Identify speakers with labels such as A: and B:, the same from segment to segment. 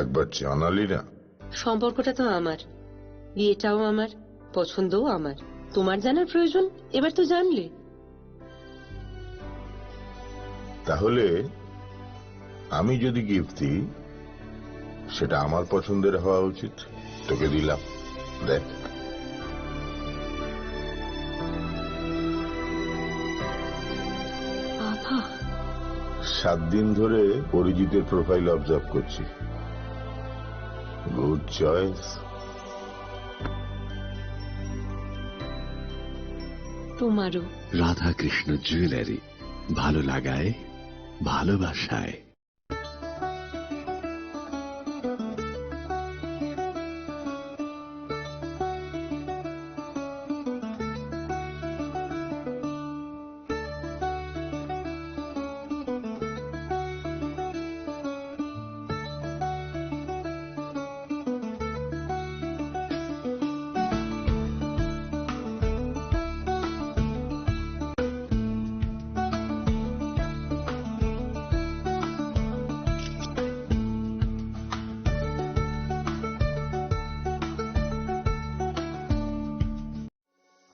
A: একবার জানালি না?
B: সম্পর্কটা তো আমার, বিয়েটাও আমার, পছন্দও আমার। তোমার জানার প্রয়োজন? এবার তো জানলে।
A: তাহলে আমি যদি গিফট দিই সেটা আমার পছন্দের হওয়া উচিত। তোকে দিলাম, দেখ।
B: বাবা,
A: 7 দিন ধরে অরিজিতের প্রোফাইল অবজার্ভ করছি। Good choice.
B: তোমারও।
C: রাধাকৃষ্ণ জুয়েলারি, ভালো লাগায় ভালোবাসায়।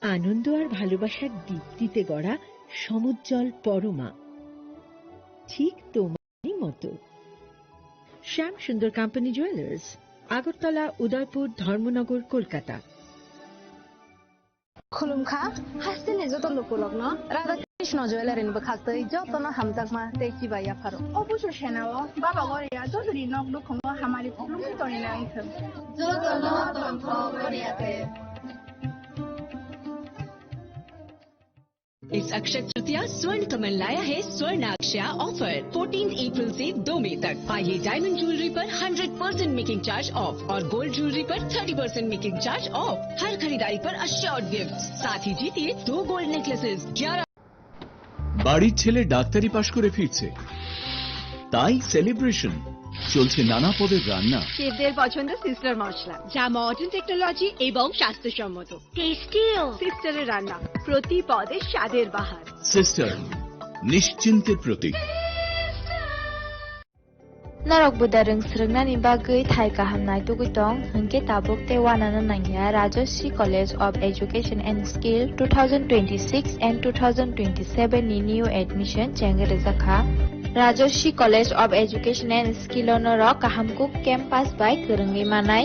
D: আনন্দ আর ভালোবাসার দীপ্তিতে গড়া সমুজ্জ্বল পরমা, ঠিক তোমারই মতো। শ্যাম সুন্দর কোম্পানি জুয়েলার্স, আগরতলা, উদয়পুর, ধর্মনগর, কলকাতা।
E: खुलुमखा हासिनि जतन लुकुलग्न राधाकृष्ण ज्वेलारिनिबो खास्तै जतन हामजाकमा तेखि बाया फारो
F: অবশ্য সেনাও বাবা গরিয়া যদি নক দুখম হামারি খুলুমখি তরিনা আইথম
E: जतन तन्थ गरियाते।
G: इस अक्षय तृतीया स्वर्ण कमल लाया है स्वर्ण अक्षया ऑफर 14 अप्रैल से 2 मई तक। पाइए डायमंड ज्वेलरी पर 100% मेकिंग चार्ज ऑफ और गोल्ड ज्वेलरी पर 30% मेकिंग चार्ज ऑफ। हर खरीदारी पर अश्योर्ड गिफ्ट, साथ ही जीतिए 2 गोल्ड नेकलेसेस। 11
H: বাড়ির ছেলে ডাক্তারি পাশ করে ফিরছে, তাই সেলিব্রেশন চলছে নানা পদের রান্না।
E: শেফদের পছন্দ সিস্টার মশলা, যা মডার্ন টেকনোলজি এবং স্বাস্থ্যসম্মত। টেস্টিও সিস্টারের রান্না, প্রতি পদে স্বাদের বাহার।
H: Sister, নিশ্চিন্তের Pratik.
I: Narok budareng srengna ni bagai thai kahamnai tugitong hengke tabuk te wanana nangya Rajashri College of Education and Skill 2026 and 2027 ni new admission chengerezakha Rajashri College of Education and Skill onoro kahamkuk campus by kerengi manai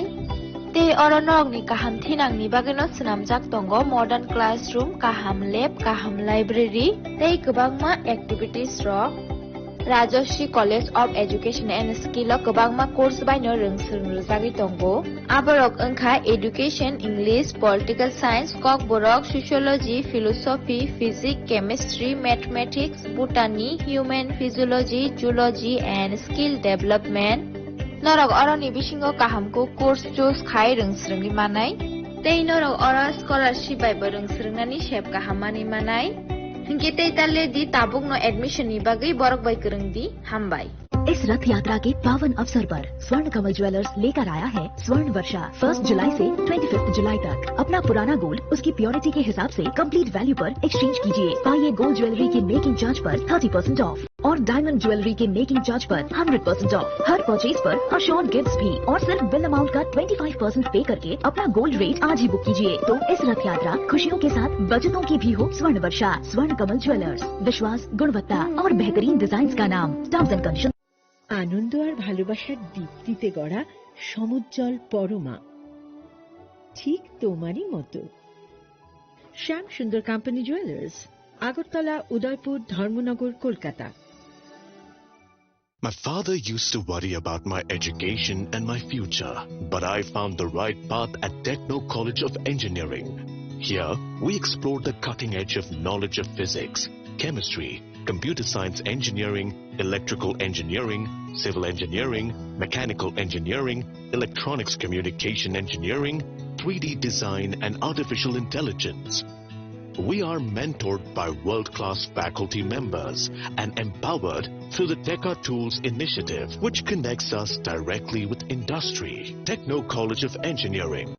I: te oronok ni kaham thinang ni bagino snamjak tongo modern classroom, kaham lab, kaham library tei kwbangma activities ro Rajashri College of Education and Skill o kwbangma course baino rongsrung rwjagui tongo. Aborok wngkha Education, English, Political Science, Kok Borok, Sociology, Philosophy, Physics, Chemistry, Mathematics, Botany, Human Physiology, Zoology and Skill Development. Norok oroni bisingo kahamko course choose khai rongsrungni manai. Tei norok oro scholarship bai bo rongsrungnani sep kahamani manai. हिंकेते ताले दी Tabuk no admission नि बागै बरक by करंग दी हम by.
J: इस रथ यात्रा के पावन अवसर पर स्वर्ण कमल ज्वेलर्स लेकर आया है स्वर्ण वर्षा 1 जुलाई से 25 जुलाई तक। अपना पुराना गोल्ड उसकी प्योरिटी के हिसाब से कंप्लीट वैल्यू पर एक्सचेंज कीजिए। पाइए गोल्ड ज्वेलरी के मेकिंग चार्ज पर 30% ऑफ और डायमंड ज्वेलरी के मेकिंग चार्ज पर 100% ऑफ। हर परचेज पर अश्योर्ड गिफ्ट्स भी और सिर्फ बिल अमाउंट का 25% पे करके अपना गोल्ड रेट आज ही बुक कीजिए। तो इस रथ यात्रा खुशियों के साथ बचतों की भी हो। स्वर्ण वर्षा, स्वर्ण कमल ज्वेलर्स, विश्वास, गुणवत्ता और बेहतरीन डिजाइन का नाम। Terms and condition.
D: আনন্দ আর ভালোবাসার দীপ্তিতে গড়া সমুজ্জ্বল পরমা, ঠিক তোমারই মতো। শ্যাম সুন্দর company jewellers, Agartala, Udaipur, Dharmanagar, Kolkata.
K: My father used to worry about my education and my future, but I found the right path at Techno College of Engineering. Here, we explored the cutting edge of knowledge of physics, chemistry, computer science engineering, electrical engineering, civil engineering, mechanical engineering, electronics communication engineering, 3D design and artificial intelligence. We are mentored by world-class faculty members and empowered through the Teka Tools initiative, which connects us directly with industry. Techno College of Engineering.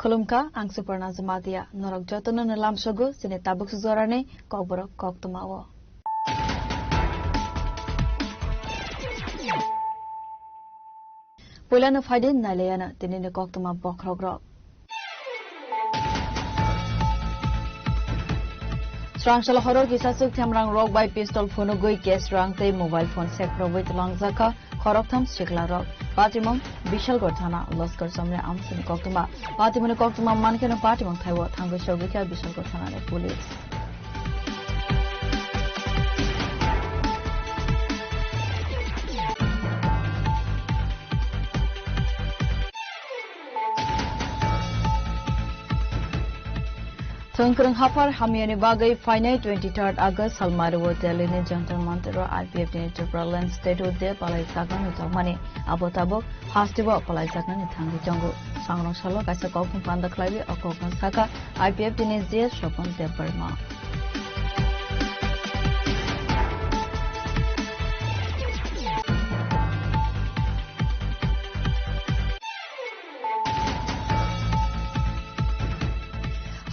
L: Khulumka ang Superna Zamadia Norok Jotono na lamsogo sine tabuk suzorane kokborok koktumawo. Pula na faidin na leyana tinine koktuma bokrogrok. Srangshala horor kisasuk thamrang rok by pistol phone goi case rang te mobile phone sek provide langjaka khoroktham sikla rok patimong bishal gorthana loskar samne amsin koktuma patimone koktuma mankeno patimong thaiwo thanggo shogika bishal gorthana ne police Tungkrung hafar hamiani bagai final 23rd August Halmaru Delhi Jantar Montero IPF Interpreland State de Palai Sagan Jamani Abotabok Hastibo Palai Sagan Tangi Jango Sangrong Salo Kaisa Kokung Panda Klavi Okokon Saka IPF Dinizia Shopon de Burma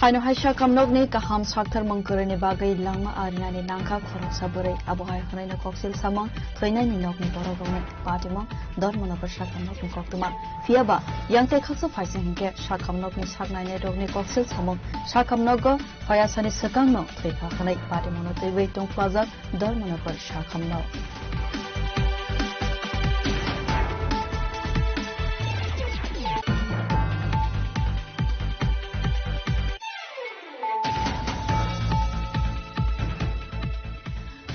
L: Haino haisha kamnog ni kaham sakthar mangkore ni bagai langma arina ni nangka khorok sabore abohai khonai na koksil samang thoina ni nok ni borok ni patima dormona par shakamnog ni koktuma fiaba yangte khaksa phaising hingke shakamnog ni saknai ne rok ni koksil samang shakamnog go phayasani sakang no theka khonai patima no tei tong plaza dormona par shakamnog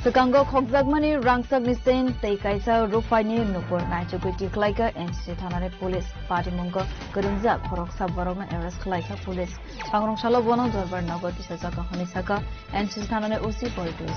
L: Sekango Khokjagmani Rangsak Nisen Tei Kaisa Rufani Nupur Naitukuti Klaika NC Thanane Police Party Mungo Gerunja Khoroksa Borogna Arrest Klaika Police Changrong Salo Bono Dorbar Nagoti Saka Honisaka NC Thanane Usi Politus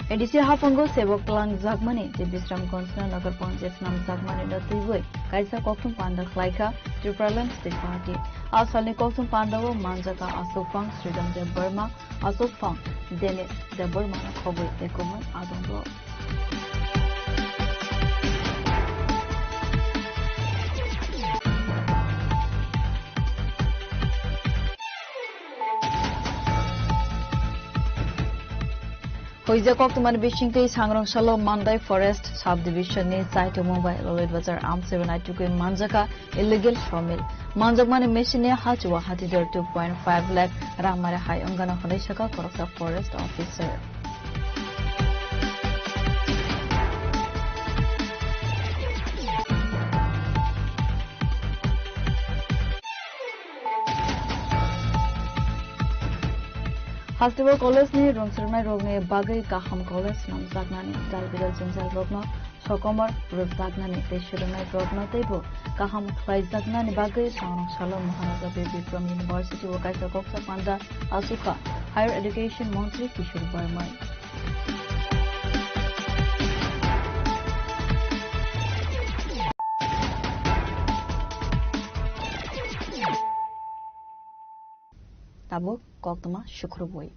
L: Edisi hafango sebok tlang Jagmani de Bisram Konsna Nagar Panchayat nam Jagmani da tuiwoi kaisa koktum panda khlaika Tripraland State Party asalni koktum pandawo manjaka Asofang Sridham de Burma Asofang Dennis de Burma na khoboi ekoman adongo Hoija Koktuman Bishingke Sangrong Salo Mandai Forest Subdivision ni Saito Mumbai Lolid Bazar Arm 792 Manjaka illegal sawmill Manjakmani machine Hachua Hatidor 2.5 lakh Ramare High Ongana Honeshaka Koroksa Forest Officer Hospital College ni Rongsurmai Rogne Bagai Kaham College nam Zagnani Dalbidal Junjal Rogno Sokomar Ruzzagnani Teshurmai Rogno Tebo Kaham Klai Zagnani Bagai Sangrong Shalom Maharaja Baby from University Wakaisa Koksa Panda Asuka Higher Education Montri Kishore Barmai Tabuk Koktuma Shukruboi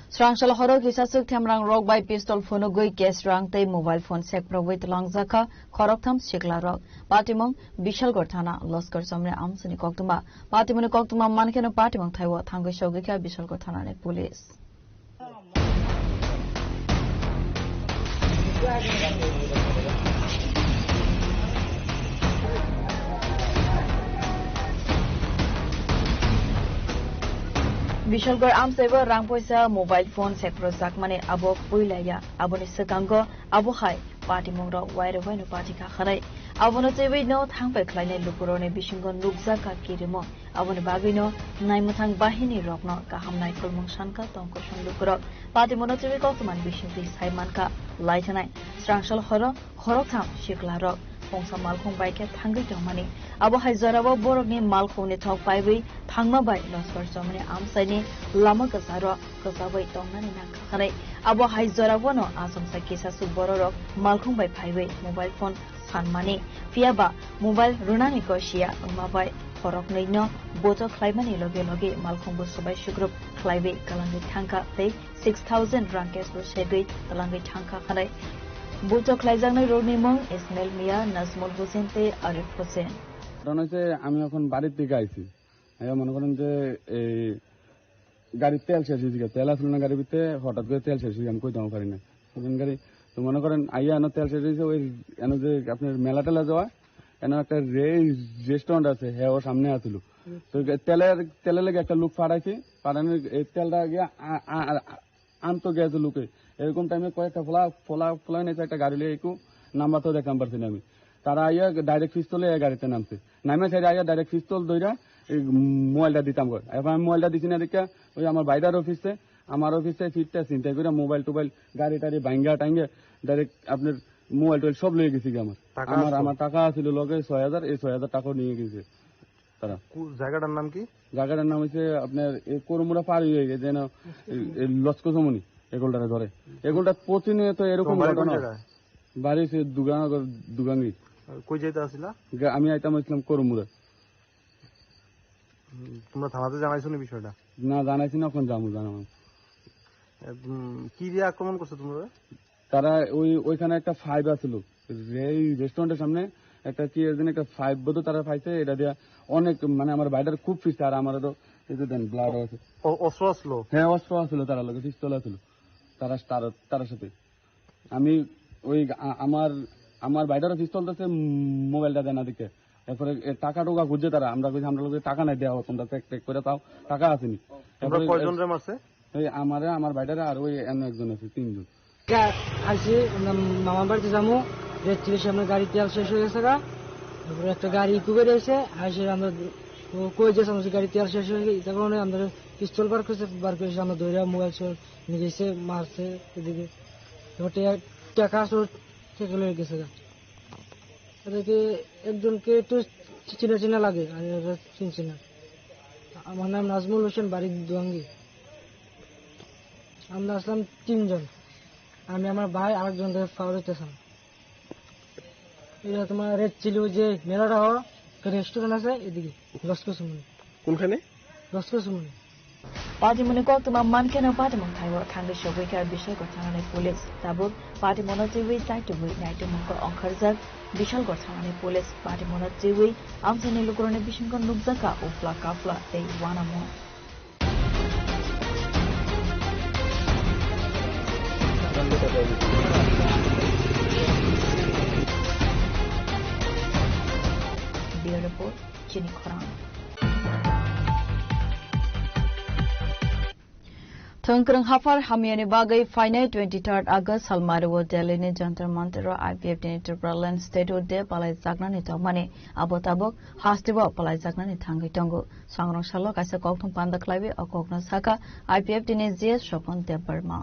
L: Srangshala Horok Hisasuk Thamrang Rok by Pistol Phone Goi Case Rang Tei Mobile Phone Sek Provide Langjaka Khoroktham Sikla Rok Patimong Bishal Gorthana Loskar Samne Amsani Koktuma Patimone Koktuma Mankeno Patimong Thaiwo Thanggo Shogika Bishal Gorthana ne Police Bishalgor Amseva Rangpoisa Mobile Phone Sekro Zakmane Abo Puilaya Aboni Sekango Abo Hai Party Mongra Wire Wenu Party Kakharai Abono Tewe no Thangpe Kleine Lukurone Bishingon Lukzaka Kirimo Aboni Bagino Naimutang Bahini Rokno Kaham Naikul Mungshanka Tongkoshon Lukurok Party Monotewe Kokuman Bishinti Saimanka Laitanai Strangshal Horo Horokham Shikla Rok Hongsa Malkhong bai ke thangai tongmani abo hai jarabo borokni malkhong ni thok paibai thangma bai nosor somni amsaini lama kasaro kasabai tongnani nangka khanai abo hai jarabo no asomsa kisasu bororok malkhong bai phaibai mobile phone sanmani fiaba mobile runani kosia mabai Korok Nino, Boto Claimani Loge Loge, Malcolm Busabai Shugrub, Claibe, Kalangi Tanka, they 6,000 Rankes will Shedway, Kalangi Tanka Hanai. Boto Claizano Rodnimong, Ismail Mia, Nazmul Hussein, Arif Hussein.
M: Donate, আমি এখন বাড়ির থেকে আইছি আমি মনে করেন যে এই গাড়ির তেল শেষ হয়ে গেছে তেল আসলে না গাড়ির ভিতরে হঠাৎ করে তেল শেষ হয়ে আমি কই দাম পারি না সেদিন গাড়ি তো মনে করেন আইয়া এনে তেল শেষ হয়েছে ওই এনে যে আপনার মেলা টেলা যাওয়া এনে একটা রেস্টুরেন্ট আছে হ্যাঁ ওর সামনে আসছিল তো তেলের লেগে একটা লোক ফাড়াইছে ফাড়ানোর এই তেলটা গিয়ে আনতো গেছে লোকে এরকম টাইমে কয়েকটা ফোলা নিয়েছে একটা গাড়ি লিয়ে একটু নাম্বার তো দেখলাম পারছি না আমি তারা আইয়া ডাইরেক্ট পিস্তলে গাড়িতে নামছে নামে সাইডে আইয়া ডাইরেক্ট পিস্তল দইরা মোবাইলটা দিতাম কর এখন আমি মোবাইলটা দিছি না দেখে ওই আমার বাইরের অফিসে আমার অফিসে ফিটটা চিন্তা করে মোবাইল টোবাইল গাড়ি টাড়ি ভাঙ্গা টাঙ্গে ডাইরেক্ট আপনার মোবাইল টোবাইল সব লয়ে গেছি আমার টাকা ছিল লগে 6,000 এই 6,000 টাকা নিয়ে গেছে তারা
N: জায়গাটার নাম কি
M: জায়গাটার নাম হচ্ছে আপনার করমুড়া পার হয়ে গেছে যেন লস্কসমনি এগুলটারে ধরে এগুলটা প্রতিনিয়ত এরকম ঘটনা বাড়ি সে দুগাঙ্গি
N: কই যাইতে আসিলা
M: আমি আইতাম ইসলাম করমুড়া
N: তোমরা থানাতে জানাইছো না বিষয়টা
M: না জানাইছি না এখন জামু জানাবো
N: কি দিয়ে আক্রমণ করছো তোমরা
M: তারা ওইখানে একটা 5 আছিল এই রেস্টুরেন্টের সামনে একটা কি এর জন্য একটা 5 বোধ তারা পাইছে এটা দিয়া অনেক মানে আমার বাইরের খুব ফিস আর আমারও তো এই যে দেন ব্লাড আছে
N: অস্ত্র আসলো
M: হ্যাঁ অস্ত্র আসলো তারা লগে পিস্তল ছিল তার সাথে আমি ওই আমার বাইরের পিস্তল আছে মোবাইলটা দেনা দিকে এরপরে টাকা টোকা খুঁজছে তারা আমরা কইছি আমরা লোকে টাকা নাই দেওয়া তোমরা চেক করে তাও টাকা আসেনি
N: তোমরা কয়জন রে মারছে
M: এই আমার বাইরের আর ওই একজন আছে 3 জন
O: আসি মামার বাড়িতে যাবো রেড চিলির সামনে গাড়ি তেল শেষ হয়ে গেছে তারপরে একটা গাড়ি কুবে রয়েছে আসে আমরা কই যাচ্ছে আমাদের গাড়ি তেল শেষ হয়ে গেছে তখন আমরা পিস্তল বার করেছে আমরা দৌড়া মোবাইল নিয়ে গেছে মারছে এদিকে টাকা থেকে লয়ে গেছে এদিকে একজনকে একটু চিনা লাগে আর চিনছি না আমার নাম নাজমুল হোসেন বাড়ি দুয়াঙ্গি আমরা আসলাম 3 জন আমি আমার ভাই আরেকজনকে পাওয়া যেতেছিলাম এটা তোমার রেড চিলি যে মেলাটা হওয়া রেস্টুরেন্ট আছে এদিকে লস্কসমনি
N: কোনখানে
O: লস্কসমনি
L: পার্টিমনে কতমা মানকেন পার্টিমন থাইও থাঙ্গে সবৈকার বিষয় গছানাनै পুলিশ তাবুক পার্টিমন চিউই চাইটুই নাইটুমক অংখারজাক বিশাল গছানাनै পুলিশ পার্টিমন চিউই আমসানি লুকুরনে বিশঙ্কন নুকজাকা উফলা কাফলা এই ওয়ানামো Bureau Report, Jenny Khoran. Thongkrang hafar hamiani bagai final 23rd August Halmaro Delhi ni Jantar Mantero IPF ni Timberland State de Palai Jagna ni Tomani Abotabok Hastibo Palai Jagna ni Thangi Tongo Sangrong Shalok asa Kokthong Panda Klaibe Okokna Saka IPF ni JS Shopon de Burma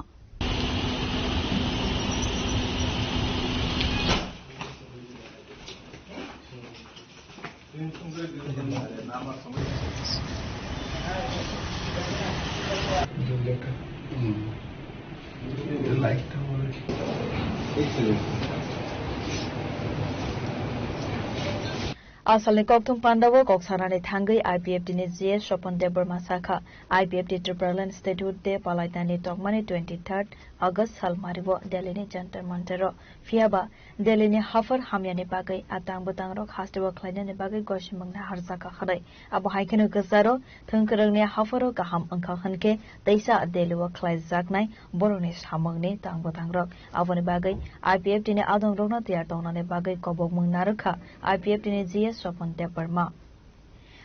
L: Asalni Kokthong Pandawo Koksanani Thangai IPF ni JS Shopon de Burma Saka IPF di Timberland Statute de Palaitani Tokmani 23rd August Halmaribo Delhi ni Jantar Mantero Fiaba Delhi ni Hafar Hamiani Bagai Atang Butangrok Hastibo Klainani Bagai Goshimangna Harzaka Kharai Abu Haikenu Gazaro Thongkrang ni Hafaro Gaham Angkha Khanke Taisa Deliwa Klai Zaknai Boroni Samangni Tang Butangrok Avoni Bagai IPF ni Adong Rogna Tiar Tonani Bagai Kobok Mangnaruka IPF ni JS Shopon de Burma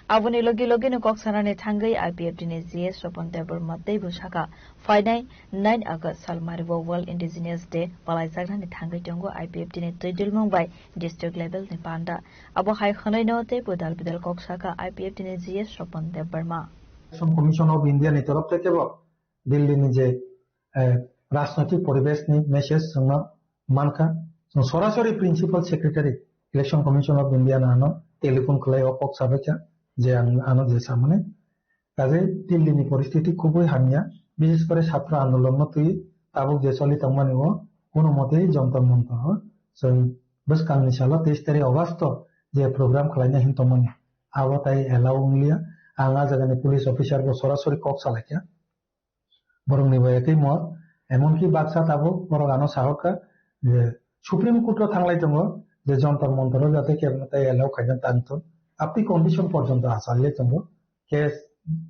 L: Avoni logi no Koksanani Thangai IPF ni JS Shopon de Burma Debu Shaka Finai 9 August Salmaribo World Indigenous Day Palai Jagna ni Thangai Tongo IPF ni Tudil Mumbai district level ni Panda Abo Hai Khanai no te Budal Bidal Koksaka IPF ni JS Shopon de Burma
P: Commission of India ni তরফ থেকে Delhi ni যে রাজনৈতিক পরিবেশ ni message মানকা সরাসরি principal secretary election commission of India নানো telephone খোলাই অপক সাবেকা যে আনো যে সামনে কাজে দিল্লিনি পরিস্থিতি খুবই হানিয়া বিশেষ করে ছাত্র আন্দোলন তুই তাবুক যে চলি তমানিও কোনো মতেই যন্তর মন্তর जों বসকাংনি সালা 23 তারিখ অগস্ট যে প্রোগ্রাম খলাইনা হিন তমানি আবো তাই এলাও মিলিয়া আলা জাগানি পুলিশ অফিসার বো সরাসরি কক সালাইয়া বরং নিবায়কেই মত এমনকি বাক্সা তাবো বড় গানো সাহকা যে সুপ্রিম কোর্টে থাংলাই দङ যে যন্তর মন্তর যাতে কেবল তাই এলাও খাইনা তান্ত আপনি কন্ডিশন পর্যন্ত আসালে দङ কেস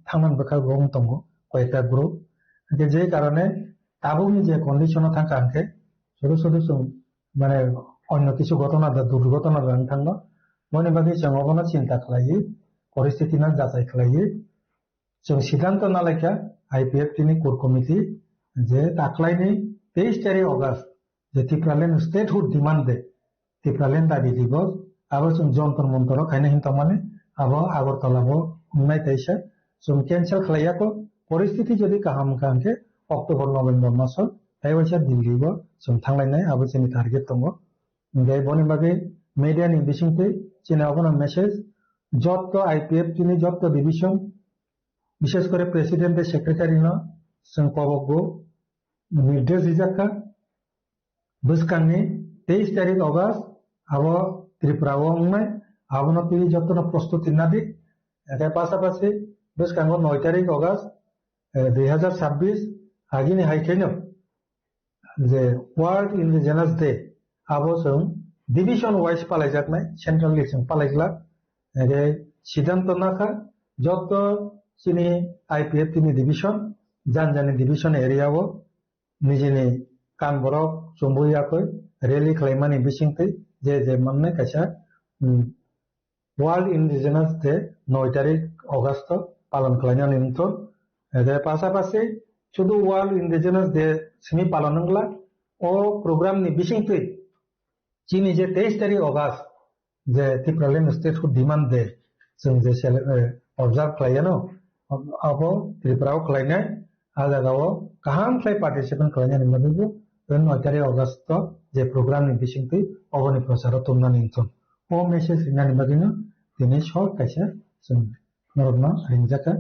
P: থামান বকা গং দङ কয়েকটা গ্রুপ যে কারণে তাবুনি যে কন্ডিশনে থাকা আনকে শুধু শুধু মানে অন্য কিছু ঘটনা দুর্ঘটনা রান থাকলো মনে বাকি জনগণ চিন্তা খালাই পরিস্থিতি না যাচাই খালাই जों সিদ্ধান্ত না লেখা আইপিএফ টিনি কোর কমিটি যে তাকলাইনি 23 তারিখ অগস্ট যে ত্রিপুরাল্যান্ড স্টেটহুড ডিমান্ড দে ত্রিপুরাল্যান্ড দাবি দিবস আবার जों যন্তর মন্তর খাইনা হিনতা মানে আবার আগরতলাবো উন্নাই তাইসা जों ক্যান্সেল খালাইয়াকো পরিস্থিতি যদি কাহাম কাহামকে অক্টোবর নভেম্বর মাসে তাই বলছে দিল্লিবো जों थांलायनाय आबो जोंनि टारगेट दङ ओमफ्राय बनि बागै मिडियानि बिथिंखै चिनावनो मेसेज যত আইপিএফ টিनि যত ডিভিশন বিশেষ করে প্রেসিডেন্টের সেক্রেটারি ন जों কবগো নির্দেশ দিজাকা বসকাংনি 23 তারিখ অগস্ট আবো ত্রিপুরাও উন্নয় আবনো তুই যত প্রস্তুতি না দিক এর পাশাপাশি বসকাঙ্গ 9 তারিখ অগস্ট 2026 আগিনি হাইকেন যে ওয়ার্ল্ড ইন্ডিজেনাস ডে আবো जों ডিভিশন ওয়াইজ পালাইজাকনাय সেন্ট্রালি जों পালাইग्ला এর সিদ্ধান্ত নাকা যত চিনি আইপিএফ টিনি ডিভিশন জানজানি ডিভিশন এরিয়াও নিজেনি কানবরক চম্বুইয়াকই রেলি খালাইমানি বিসিংতে যে মাননে কাইসা ওয়ার্ল্ড ইন্ডিজেনাস ডে 9 তারিখ অগস্ট পালন খালাইনানি নিতো এর পাশাপাশি শুধু ওয়ার্ল্ড ইন্ডিজেনাস ডে সিনি পালন হংলা ও প্রোগ্রাম নি বিসিংতে চিনি যে 23 তারিখ অগস্ট যে ত্রিপুরাল্যান্ড স্টেটহুড ডিমান্ড দে जों जे অবজার্ভ খালাইয়ানো আবো ত্রিপুরাও খালাইনাय আজাগাও কাহাম খাই পার্টিসিপেট খালাইনাय নিমাদিবো 9 তারিখ অগস্ট যে প্রোগ্রাম নি বিসিংতে অবনি প্রচার তুমনা নিনতন ও মেসেজ নিনানি বাগিনো তিনি সর কাইসা जों নরগনা রিংজাকা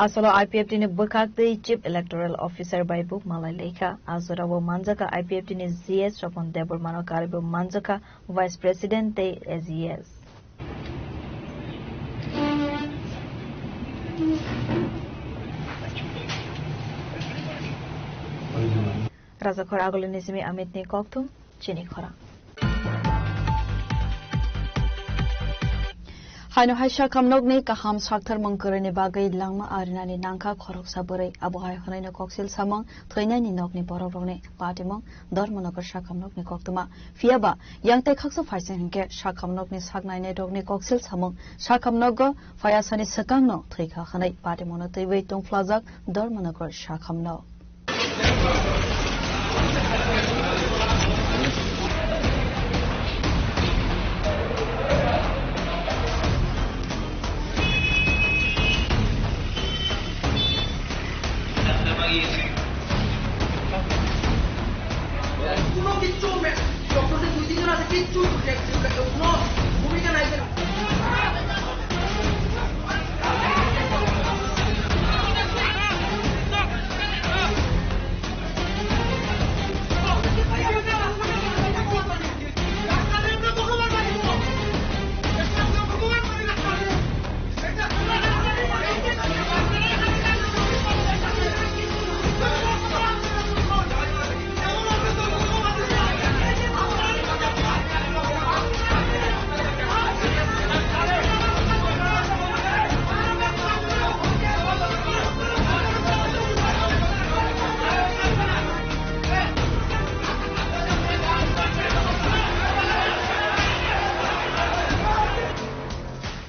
L: আসলে আইপিএফ টিনে বকাতে চিফ ইলেক্টোরাল অফিসার বাইবুক মালাই লেখা আজরাবো মানজাকা আইপিএফ টিনে জিএস স্বপন দেবর মানো কারিবো মানজাকা ভাইস প্রেসিডেন্ট তে এজিএস রাজা খরা আগলে নিসিমি আমিত নি কক্তুম চিনি খরা हायनो हायसा खामनोगनि काहाम साक्थार मंकरनि बागै लांमा आरिनानि नांखा खरक साबरै आबहाय हनायनो कक्सिल सामं थैनायनि नगनि बरबरनि पाटिमं धर्मनगर साखामनोगनि कक्तमा फियाबा यांते खक्सो फाइसें हंके साखामनोगनि सागनायनि दगनि कक्सिल सामं साखामनोग फायासानि सकांनो थैखा खनाय पाटिमनो तैबै तंफ्लाजाक Dharmanagar साखामनो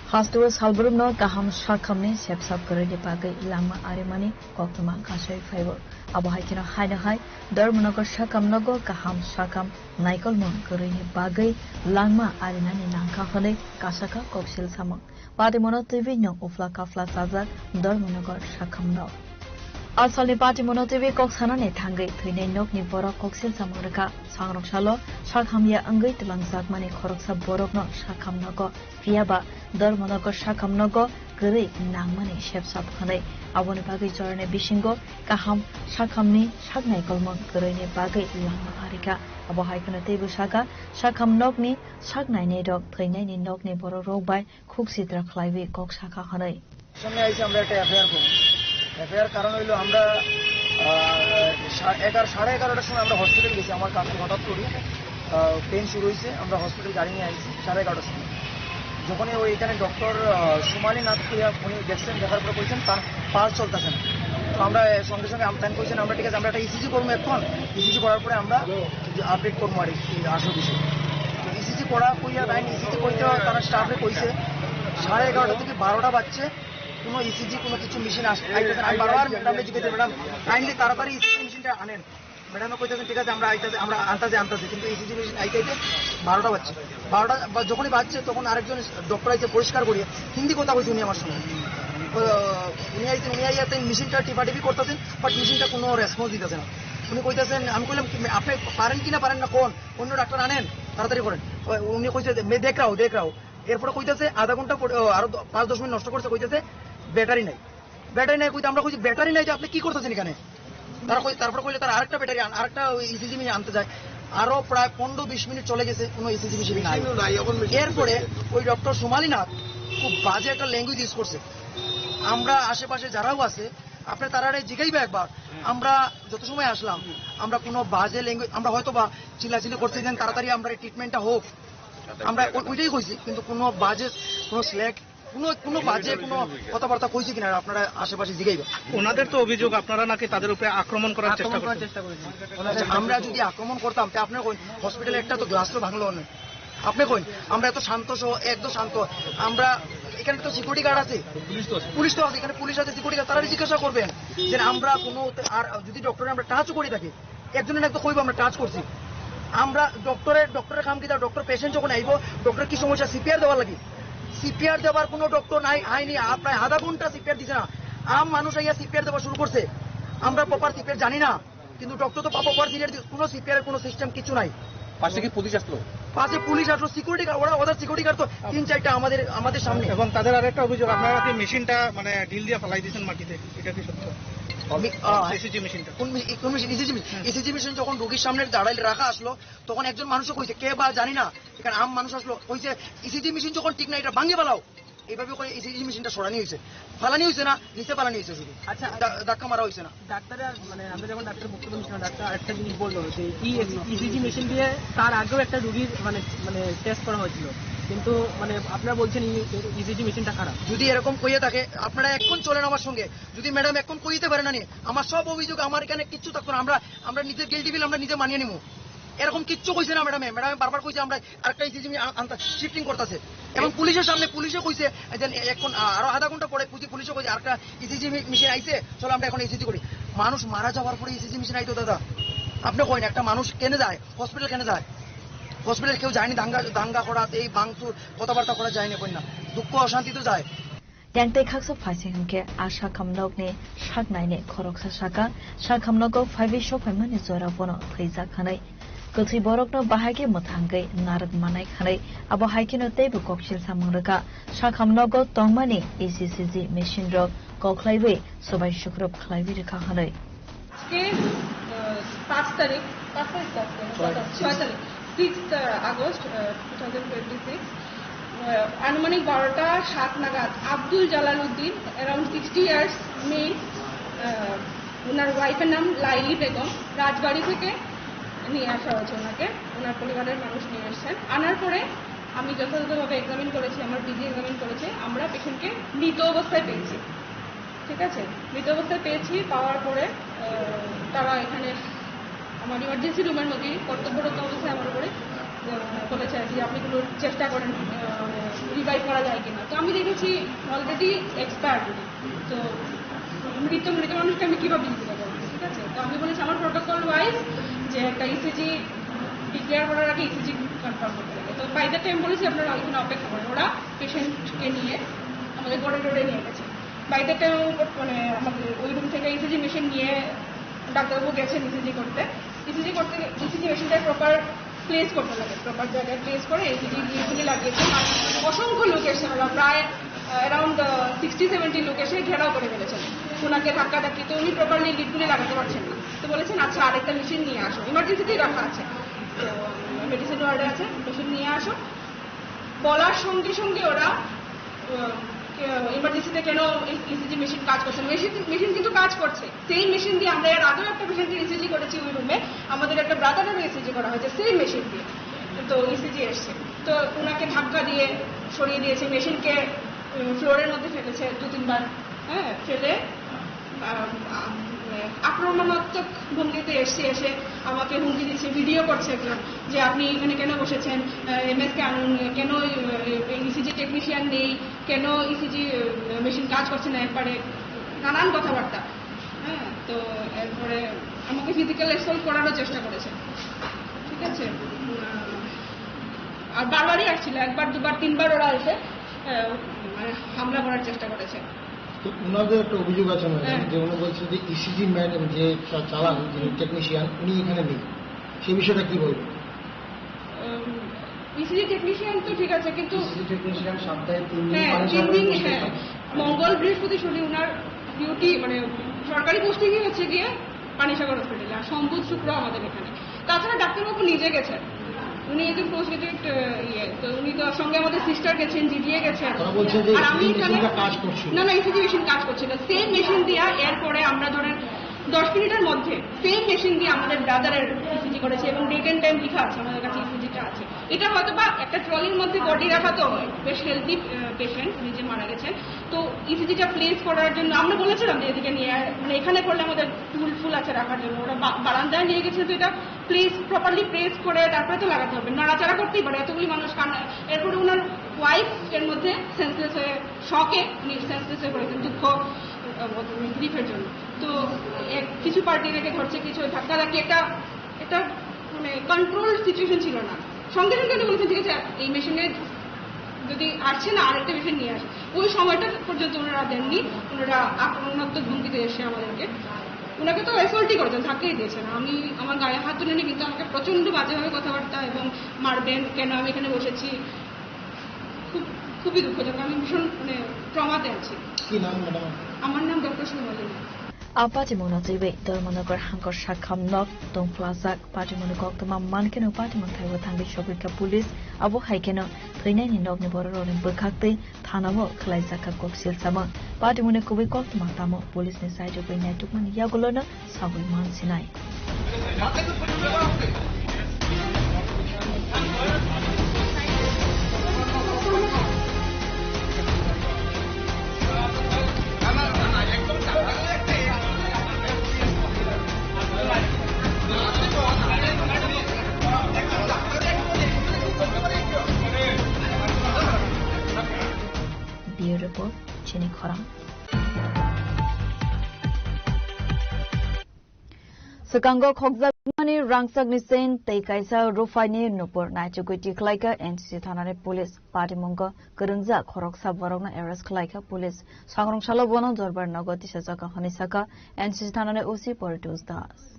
L: Hastuwa salburumno kaham shakamni sepsap koroni bagai langma arimani koktuma kasai faibo abahai kina haina hai darmanagar shakamnogo kaham shakam naikolmon koroni bagai langma arinani nangka hole kasaka koksil samang padimono tv no ufla kafla sajak darmanagar shakamno आसलनि party मनोटिबे कक सानाने थांगै थैनाय नकनि बरक कक्सिल सामरका सांरकसालो साखामया अंगै तलांजाक माने खरकसा बरकनो साखामनगो फियाबा दरमनगो साखामनगो गरै नांमाने सेबसाब खनै आबोनि बागै जरने बिसिंगो काहाम साखामनि सागनाय कलमन गरैनि बागै लांमा आरिका आबो हायखनो तेबु सागा साखाम नकनि सागनायनि रक थैनायनि नकनि बरक रकबाय खुकसित्रा खलाइबे कक साखा खनै
O: সামনে আইছি আমরা একটা এফআইআর কারণ হইলো আমরা 11:30টার সময় আমরা হসপিটাল গেছি আমার কাকু হঠাৎ করে পেন শুরু হয়েছে আমরা হসপিটাল গাড়ি নিয়ে আইছি 11:30টার সময় যখন ওই এখানে ডক্টর সুমালি নাথ উনি দেখছেন দেখার পরে বলছেন তার পালস চলতেছে না তো আমরা সঙ্গে সঙ্গে আমদান করেছেন আমরা ঠিক আছে আমরা একটা ইসিজি করবো এখন ইসিজি করার পরে আমরা আপডেট করবো আর আসো বিষয় তো ইসিজি করা কইয়া তাই ইসিজি করতে তারা স্টাফে কইছে 11:30 থেকে 12টা বাজছে কোনো ইসিজি কোনো কিছু মেশিন আসছে আমি বারবার ম্যাডামকে জিজ্ঞেস ম্যাডাম কাইন্ডলি তাড়াতাড়ি ইসিজি মেশিনটা আনেন ম্যাডামে কইতেছেন ঠিক আছে আমরা আমরা আনতাছি কিন্তু ইসিজি মেশিন আইতে 12টা বাজছে 12টা যখনই বাজছে তখন আরেকজন ডক্টর আইতে পরিষ্কার করিয়ে হিন্দি কথা কইছে উনি আমার সঙ্গে উনি আইতে মেশিনটা টিপাটিপি করতেছেন বাট মেশিনটা কোনো রেসপন্স দিতেছে না উনি কইতেছেন আমি কইলাম আপনি পারেন কি না পারেন না কোন অন্য ডাক্তার আনেন তাড়াতাড়ি করেন উনি কইছে দেখ রাও এরপরে কইতেছে আধা ঘন্টা আরো 5-10 মিনিট নষ্ট করছে কইতেছে ব্যাটারি নাই কইতে আমরা কইছি ব্যাটারি নাই যে আপনি কি করতেছেন এখানে তারপরে কইলে তার আরেকটা ব্যাটারি আরেকটা ইসিজি মেশিন আনতে যায় আরো প্রায় 15-20 মিনিট চলে গেছে কোনো ইসিজি মেশিন নাই এরপরে ওই ডক্টর সোমালীনাথ খুব বাজে একটা ল্যাঙ্গুয়েজ ইউজ করছে আমরা আশেপাশে যারাও আছে আপনি তারা জিগাইবে একবার আমরা যত সময় আসলাম আমরা কোনো বাজে ল্যাঙ্গুয়েজ আমরা হয়তো বা চিল্লাচিল্লি করতে দেন তাড়াতাড়ি আমরা ট্রিটমেন্টটা হোক আমরা ওইটাই কইছি কিন্তু কোনো বাজে কোনো স্ল্যাক কোনো বাজে কোনো কথাবার্তা কইছি কিনা আপনারা আশেপাশে জিগাইবে
N: ওনাদের তো অভিযোগ আপনারা নাকি তাদের উপরে আক্রমণ করার চেষ্টা করেছেন
O: আমরা যদি আক্রমণ করতাম তা আপনি কই হসপিটালে একটা তো গ্লাস তো ভাঙলো না আপনি কই আমরা এত শান্ত একদম শান্ত আমরা এখানে তো সিকিউরিটি গার্ড আছে পুলিশ তো আছে এখানে পুলিশ আছে সিকিউরিটি গার্ড তারা জিজ্ঞাসা করবেন যে আমরা কোনো আর যদি ডক্টরে আমরা টাচ করি থাকি একজনের একটা কইব আমরা টাচ করছি আমরা ডক্টরের কাম কি ডক্টর পেশেন্ট যখন আইব ডক্টর কি সমস্যা সিপিআর দেওয়ার লাগে সিপিআর দেওয়ার কোনো ডক্টর নাই আইনি প্রায় আধা ঘন্টা সিপিআর দিছে না আম মানুষ আইয়া সিপিআর দেওয়া শুরু করছে আমরা প্রপার সিপিআর জানি না কিন্তু ডক্টর তো প্রপার কোনো সিপিআর কোনো সিস্টেম কিছু নাই
N: পাশে কি পুলিশ আসলো
O: পাশে পুলিশ আসলো সিকিউরিটি গার্ড ওদের সিকিউরিটি গার্ড তো 3-4টা আমাদের সামনে
N: এবং তাদের আরেকটা অভিযোগ আপনারা কি মেশিনটা মানে ঢিল দিয়ে ফেলাই দিয়েছেন মাটিতে এটা কি সত্য ইসিজি মেশিন যখন রোগীর সামনে দাঁড়াইলে রাখা আসলো তখন একজন মানুষও কইছে কে বা জানি না এখানে আম মানুষ আসলো কইছে ইসিজি মেশিন যখন ঠিক না এটা ভাঙিয়ে ফেলাও এইভাবে করে ইসিজি মেশিনটা সরানি হয়েছে ফালানি হয়েছে না নিচে ফালানি হয়েছে শুধু আচ্ছা ধাক্কা মারা হয়েছে না
Q: ডাক্তার মানে আমরা যখন ডাক্তার বক্তব্য দিচ্ছিলাম ডাক্তার আরেকটা জিনিস বললো যে ইসিজি মেশিন দিয়ে তার আগেও একটা রোগীর মানে টেস্ট করা হয়েছিল কিন্তু মানে আপনারা বলছেন ইসিজি মেশিনটা খারাপ
O: যদি এরকম কইয়ে থাকে আপনারা এখন চলেন আমার সঙ্গে যদি ম্যাডাম এখন কইতে পারে না আমার সব অভিযোগ আমার এখানে কিচ্ছু থাকতো না আমরা নিজের গিল্টি ফিল আমরা নিজে মানিয়ে নিবো এরকম কিচ্ছু কইছে না ম্যাডাম বারবার কইছে আমরা আরেকটা ইসিজি শিফটিং করতেছে এবং পুলিশের সামনে পুলিশে কইছে এখন আরো আধা ঘন্টা পরে পুলিশে কইছে আরেকটা ইসিজি মেশিন আইছে চলো আমরা এখন ইসিজি করি মানুষ মারা যাওয়ার পরে ইসিজি মেশিন আইতো দাদা আপনি কইন একটা মানুষ কেনে যায় হসপিটাল কেনে যায় হসপিটাল কেউ যায়নি দাঙ্গা করা এই ভাঙচুর কথাবার্তা করা যায়নি কই না দুঃখ অশান্তি তো যায়
L: Yang khakso phasing ke asha kamnok ne shaknai ne khoroksa shaka shakamnok ko phaibi shop mane zora bono thaiza khanai kothi borok no bahage mothangai narad manai khanai abo haikino teibu kokchil samangraka shakamnok ko tongmani ECCG machine rok koklaiwe sobai shukrop khlaibi rekha khanai
R: ke 5 তারিখ 6 তারিখ 6th August 2026 আনুমানিক 12:07 নাগাদ Abdul Jalal Uddin around 60 years male ওনার ওয়াইফের নাম লাইলি বেগম রাজবাড়ি থেকে নিয়ে আসা হয়েছে ওনাকে ওনার পরিবারের মানুষ নিয়ে এসেছেন আনার পরে আমি যথাযথভাবে এক্সামিন করেছি আমার পিজি এক্সামিন করেছে আমরা পেশেন্টকে মৃত অবস্থায় পেয়েছি ঠিক আছে মৃত অবস্থায় পেয়েছি পাওয়ার পরে তারা এখানে আমার ইমার্জেন্সি রুমের মধ্যে কর্তব্যরত অবস্থায় আমার উপরে বলেছে আর কি আপনি কোনো চেষ্টা করেন রিভাইভ করা যায় কিনা তো আমি দেখেছি অলরেডি এক্সপায়ার্ড তো মৃত মানুষকে আমি কীভাবে দিতে পারবো ঠিক আছে তো আমি বলেছি আমার প্রোটোকল ওয়াইজ যে একটা ইসিজি ডিক্লেয়ার করার আগে ইসিজি কনফার্ম করতে হবে তো বাই দ্য টাইম বলেছি আপনারা ওইখানে অপেক্ষা করেন ওরা পেশেন্টকে নিয়ে আমাদের গড়ে নিয়ে গেছে বাড়িতে একটা মানে আমাদের ওই রুম থেকে ইসিজি মেশিন নিয়ে ডাক্তারবাবু গেছেন ইসিজি করতে ইসিজি মেশিনটা প্রপার প্লেস করতে লাগে, প্রপার জায়গায় প্লেস করে ইসিজি দিয়ে লাগিয়েছেন। অসংখ্য লোক এসে প্রায় অ্যারাউন্ড 60-70 লোক এসে ঘেরাও করে ফেলেছেন ওনাকে ধাক্কাধাক্কি, তো উনি প্রপারলি লিডগুলি লাগাতে পারছেন না। তো বলেছেন আচ্ছা আরেকটা মেশিন নিয়ে আসো, ইমার্জেন্সিতেই রাখা আছে, তো মেডিসিন ওয়ার্ডে আছে, মেশিন নিয়ে আসো। বলার সঙ্গে সঙ্গে ওরা ইমার্জেন্সিতে কেন ইসিজি মেশিন কাজ করছে, মেশিন কিন্তু কাজ করছে। সেই মেশিন দিয়ে আমরা এর আগেও একটা পেশেন্টের ইসিজি করেছি ওই রুমে, আমাদের একটা ব্রাদারেরও ইসিজি করা হয়েছে সেই মেশিন দিয়ে, তো ইসিজি এসছে। তো ওনাকে ধাক্কা দিয়ে সরিয়ে দিয়েছে, মেশিনকে ফ্লোরের মধ্যে ফেলেছে 2-3 বার, হ্যাঁ ফেলে আক্রমণাত্মক ভঙ্গিতে এসে আমাকে হুমকি দিচ্ছে, ভিডিও করছে একজন যে আপনি এখানে কেন বসেছেন, এমএস কেন ইসিজি টেকনিশিয়ান নেই, কেন ইসিজি মেশিন কাজ করছে না, একবারে নানান কথাবার্তা। হ্যাঁ, তো এরপরে আমাকে ফিজিক্যাল অ্যাসল্ট করারও চেষ্টা করেছে, ঠিক আছে। আর বারবারই আসছিল, 1বার 2বার 3বার ওরা এসে হামলা করার চেষ্টা করেছে।
S: তো ওনাদের একটা অভিযোগ আছে যে উনি বলছে যে ইসিজি ম্যান যে চালান যিনি টেকনিশিয়ান উনি এখানে নেই, সেই বিষয়টা কি বলবেন?
R: ইসিজি টেকনিশিয়ান তো ঠিক আছে, কিন্তু
S: টেকনিশিয়ান সপ্তাহে 3
R: দিন, হ্যাঁ মঙ্গল বৃহস্পতি শনি ওনার ডিউটি মানে সরকারি পোস্টিংই হচ্ছে গিয়ে পানিসাগর হসপিটালে, আর সোম শুক্র আমাদের এখানে। তাছাড়া ডাক্তারবাবু নিজে গেছেন, উনি একজন পোস্ট গ্রাজুয়েট তো উনি তো সঙ্গে আমাদের সিস্টার গেছেন, জিজিএ গেছেন, আর আমি না ইসিজি মেশিন কাজ করছিল সেম মেশিন দিয়া। এরপরে আমরা ধরেন 10 মিনিটের মধ্যে সেম মেশিন দিয়ে আমাদের ব্রাদারের ইসিজি করেছে এবং ডেট এন্ড টাইম লেখা আছে, আমাদের কাছে ইসিজিটা আছে। এটা হয়তো বা একটা ট্রলির মধ্যে বডি রাখা, তো বেশ হেলদি পেশেন্ট, নিজে মারা গেছেন, তো ইসিজিটা প্লেস করার জন্য আমরা বলেছিলাম যে এদিকে নিয়ে মানে এখানে করলে আমাদের ফুল আছে রাখার জন্য, ওরা বারান্দায় নিয়ে গেছে, তো এটা প্রপারলি প্রেস করে তারপরে তো লাগাতে হবে, নাড়াচাড়া করতেই পারে, এতগুলি মানুষ কান্না। এরপরে ওনার ওয়াইফ এর মধ্যে সেন্সলেস হয়ে শকে উনি সেন্সলেস হয়ে পড়েছেন দুঃখ গ্রিফের জন্য। তো কিছু পার্টি রেখে ধরছে, কিছু ধাক্কাধাক্কি, একটা মানে কন্ট্রোল সিচুয়েশন ছিল না। সঙ্গে সঙ্গে উনি বলেছেন ঠিক আছে এই মেশিনে যদি আসছে না আরেকটা মেশিন নিয়ে আসে, ওই সময়টা পর্যন্ত ওনারা দেননি, ওনারা আক্রমণাত্মক ভঙ্গিতে এসে আমাদেরকে, ওনাকে তো অ্যাসল্টই করেছেন, ধাক্কাই দিয়েছেন। আমি আমার গায়ে হাত তুলে নি, কিন্তু আমাকে প্রচন্ড বাজেভাবে কথাবার্তা এবং মারবেন কেন আমি এখানে বসেছি, খুবই দুঃখজনক। আমি ভীষণ মানে ট্রমাতে আছি।
S: কি নাম ম্যাডাম?
R: আমার নাম doctor সুমালিনী।
L: Patimona Tibe, Dormonogar Hankor Shakam Nok, Don Plazak, Patimonok, the Mankino Patimon Taiwa Tangi Shopika Police, Abu Haikeno, Trinani Nog Niboro in Bukakti, Tanamo, Klaisaka Koksil Sama, Patimonokovi Kokmatamo, Police inside of Bina Tukman Yagolona, Sabu Mansinai. Beautiful, Chini Koram. Sekango Khokzagmani Rangsak Nisen, Tekaisa Rufani Nupur, Nachukuti Klaika, and Sitanare Police, Patimunga, Gurunza, Koroksa Varona, Eras Klaika Police, Sangrong Shalabono, Dorbar Nagoti Sasaka Honisaka, and Sitanare Usi Portus Das.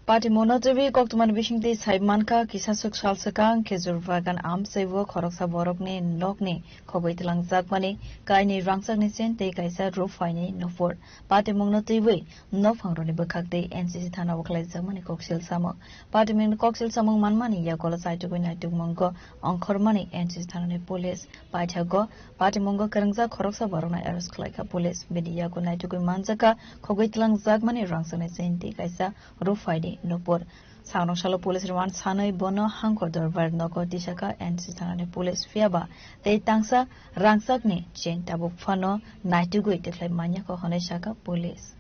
L: Patimona TV Koktuman Wishing the Saimanka, Kisasuk Shalsakan, Kizurvagan Am Sevo, Koroksa Borokni, Nokni, Kobitilang Zakmani, Kaini Rangsagnisin, Tekaisa Rufani, no for Patimona TV, no Fangroni Bakakde, and Sisitana Oklay Zamani Coxil Samo, Patimin Coxil Samong Manmani, Yakola Sai to Wina to Mongo, Onkormani, and Sisitana Police, Paitago, Patimongo Karangza, Koroksa Borona, Eros Klaika Police, Bidiago Naituku Manzaka, Kobitilang Zakmani, Rangsagnisin, Tekaisa, Rufani. Nopor Sanong Shalo Police Rwan Sanoi Bono Hanko Dorvar Noko Dishaka and Sitanane Police Fiaba Te Tangsa Rangsakni Chen Tabuk Fano Naitugui Tetlai Manyako Honeshaka Police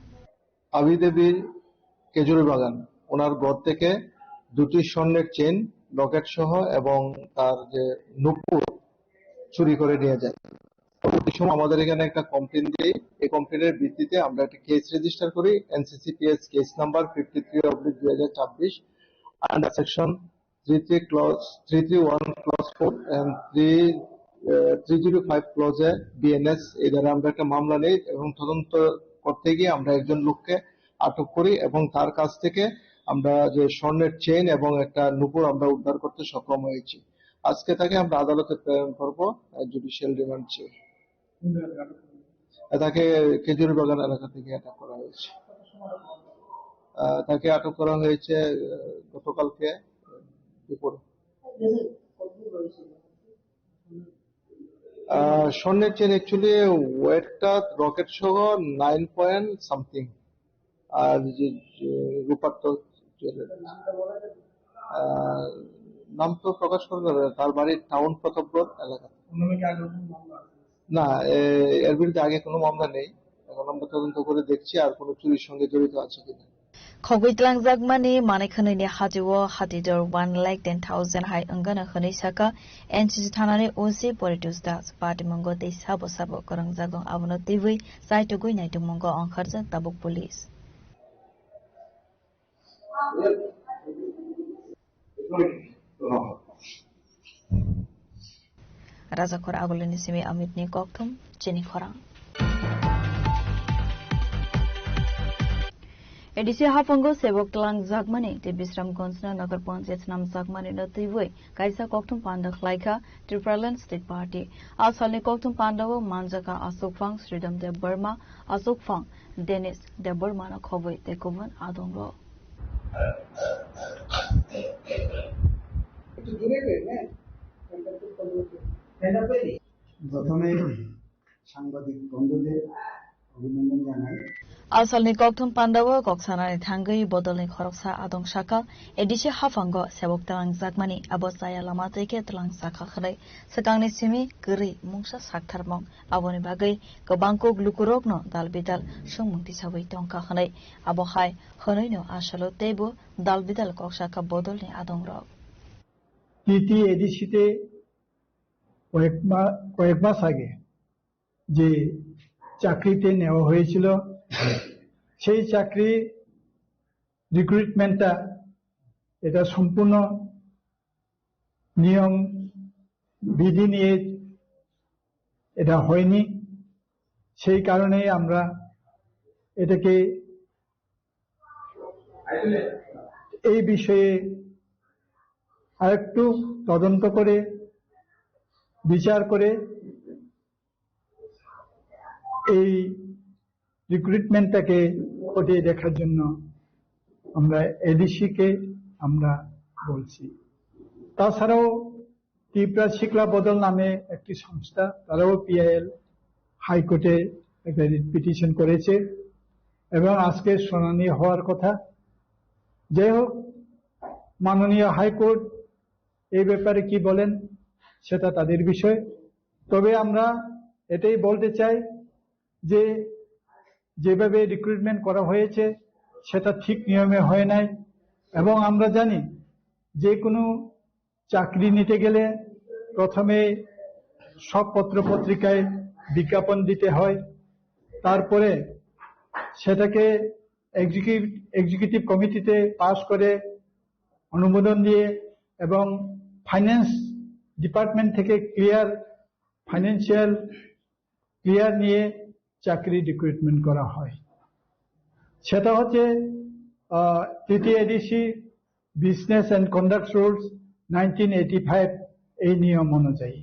T: আবিদেবী কেজুরি বাগান ওনার ঘর থেকে দুটি স্বর্ণের chain Locket সহ এবং তার যে নুপুর চুরি করে নিয়ে যায়। পরবর্তী সময় আমাদের এখানে একটা কমপ্লেন দিই, এই কমপ্লেনের ভিত্তিতে আমরা একটা কেস রেজিস্টার করি, NCCPS case number 53/2024 under section 331 clause 4 and 305 ক্লজে BNS এই দ্বারা আমরা একটা মামলা নেই এবং তদন্ত করতে গিয়ে আমরা একজন লোককে আটক করি এবং তার কাছ থেকে আমরা যে স্বর্ণের চেইন এবং একটা নূপুর আমরা উদ্ধার করতে সক্ষম হয়েছি। আজকে তাকে আমরা আদালতে প্রেরণ করব জুডিশিয়াল রিমান্ড চেয়ে। তাকে খেজুরিবাগান এলাকা থেকে আটক করা হয়েছে। তাকে আটক করা হয়েছে গতকালকে দুপুরে। স্বর্ণের চেন অ্যাকচুয়ালি ওয়েটটা রকেট সহ 9 পয়েন্ট সামথিং, আর রূপার তো নাম তো প্রকাশ করতে হবে। তার বাড়ি টাউন প্রতাপগড় এলাকা। না, এর বিরুদ্ধে আগে কোনো মামলা নেই, এখন আমরা তদন্ত করে দেখছি আর কোনো চুরির সঙ্গে জড়িত আছে কিনা।
L: Khogwitlang Zagmani Manikanini Hatiwo Hatidor 110,000 high Ungana Honisaka and Chitanani Osi Politus Das Party Mongo de Sabo Sabo Korang Zagong Abono TV Site to Guinea to Mongo on Kharza Tabuk Police. Razakor Agolinisimi Amit Nikoktum, Jenny Korang. ADC हाफंगो सेवक तलांग जागमाने ते बिश्रामगंज नगर पंचायत नाम जागमाने नतुइवै काइसा कोक्थुम पांडक लाइका ट्रिपरलैंड स्टेट पार्टी आसालनि कोक्थुम पांडव मानजाका अशोकफांग श्रीदम देव बर्मा अशोकफांग डेनिस देव बर्मा न खबै तेकुवन आदंगो
U: প্রথমে সাংবাদিক বন্ধুদের অভিনন্দন জানাই।
L: आसालनि कोक्थुम पांडव कोक्सानानि थांगै बदलनि खरकसा आदं साका एडिसे हाफांगो सेवक तलांग जागमानि अबसाया लामा तैके तलांग साखा खरै सकांनि सिमि गरै मुंसा साकथारमं आबोनि बागै गोबांको ग्लुकुरकनो दालबिदाल सोंमुंति साबै टंका खनै आबहाय हनैनो आसालो तेबो दालबिदाल कोक्साका बदलनि आदं रक
U: তৃতীয় এডিসিতে কয়েক মাস আগে যে চাকরিতে নেওয়া হয়েছিল সেই চাকরি রিক্রুটমেন্টটা এটা সম্পূর্ণ নিয়ম বিধি নিয়ে এটা হয়নি। সেই কারণে আমরা এটাকে এই বিষয়ে আরেকটু তদন্ত করে বিচার করে এই রিক্রুটমেন্টটাকে খতিয়ে দেখার জন্য আমরা এডিসিকে আমরা বলছি। তাছাড়াও ত্রিপুরা শিক্ষা বদল নামে একটি সংস্থা, তারাও PIL হাইকোর্টে একটা পিটিশন করেছে এবং আজকে শুনানি হওয়ার কথা। যাই হোক, মাননীয় হাইকোর্ট এই ব্যাপারে কি বলেন সেটা তাদের বিষয়। তবে আমরা এটাই বলতে চাই যে যেভাবে রিক্রুটমেন্ট করা হয়েছে সেটা ঠিক নিয়মে হয় নাই এবং আমরা জানি যে কোনো চাকরি নিতে গেলে প্রথমে সব পত্র পত্রিকায় বিজ্ঞাপন দিতে হয়, তারপরে সেটাকে এক্সিকিউটিভ কমিটিতে পাস করে অনুমোদন দিয়ে এবং ফাইন্যান্স ডিপার্টমেন্ট থেকে ফাইন্যান্সিয়াল ক্লিয়ার নিয়ে চাকরি রিক্রুটমেন্ট করা হয়। সেটা হচ্ছে তৃতীয় ADC business and conduct rules 1985 এই নিয়ম অনুযায়ী।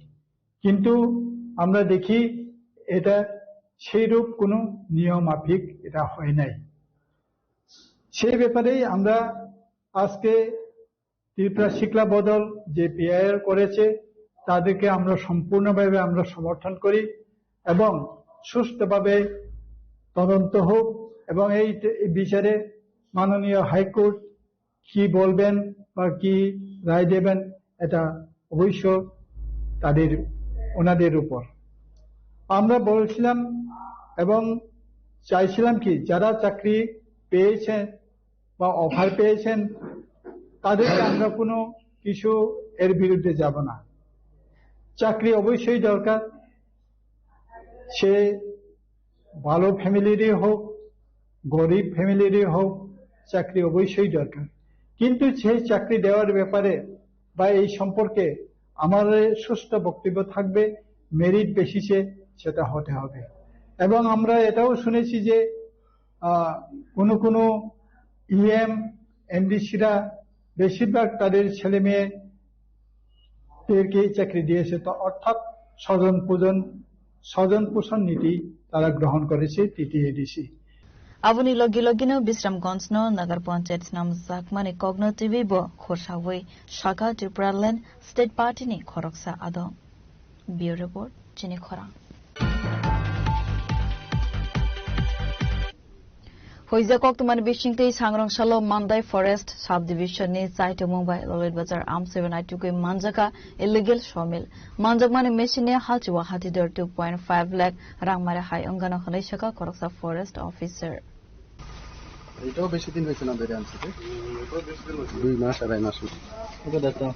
U: কিন্তু আমরা দেখি এটা সেইরূপ কোনো নিয়ম মাফিক এটা হয় নাই। সেই ব্যাপারেই আমরা আজকে ত্রিপুরা শিক্ষা বদল যে PIL করেছে তাদেরকে আমরা সম্পূর্ণভাবে আমরা সমর্থন করি এবং সুষ্ঠুভাবে তদন্ত হোক এবং এই বিচারে মাননীয় হাইকোর্ট কি বলবেন বা কি রায় দেবেন এটা অবশ্য ওনাদের উপর। আমরা বলছিলাম এবং চাইছিলাম কি যারা চাকরি পেয়েছেন বা অফার পেয়েছেন তাদেরকে আমরা কোনো কিছু এর বিরুদ্ধে যাব না। চাকরি অবশ্যই দরকার সে ভালো ফ্যামিলিরই হোক গরিব ফ্যামিলিরই হোক চাকরি অবশ্যই দরকার, কিন্তু সেই চাকরি দেওয়ার ব্যাপারে বা এই সম্পর্কে আমার সুস্থ বক্তব্য থাকবে, মেরিট বেসিসে সেটা হতে হবে। এবং আমরা এটাও শুনেছি যে কোনো ইএম এমডিসিরা বেশিরভাগ তাদের ছেলে মেয়েদেরকে চাকরি দিয়েছে, তো অর্থাৎ স্বজন পোষণ নীতি তারা গ্রহণ করেছে TTADC.
L: Abuni logi-logino Bisramgonsno Nagar Panchayat Nam Zakmani Cognitive Bo Khorsawi Shaka Tripraland State Party ni Khoroksa Adong. Bureau Report Chini Khora. Hoiza Koktuman Bishingte Sangrong Shalo Mandai Forest Subdivision ni Saito Mumbai Lolit Bazar Am 792 Manjaka illegal sawmill. Manjakmani machine Hachwa Hatidor 2.5 lakh Rangmare Hai Ongana Khanishaka Khoroksa Forest Officer.
M: এটাও বেশি দিন হয়েছে না ধরে আনছি, 2 মাস 2.5 মাস। এটা দেখো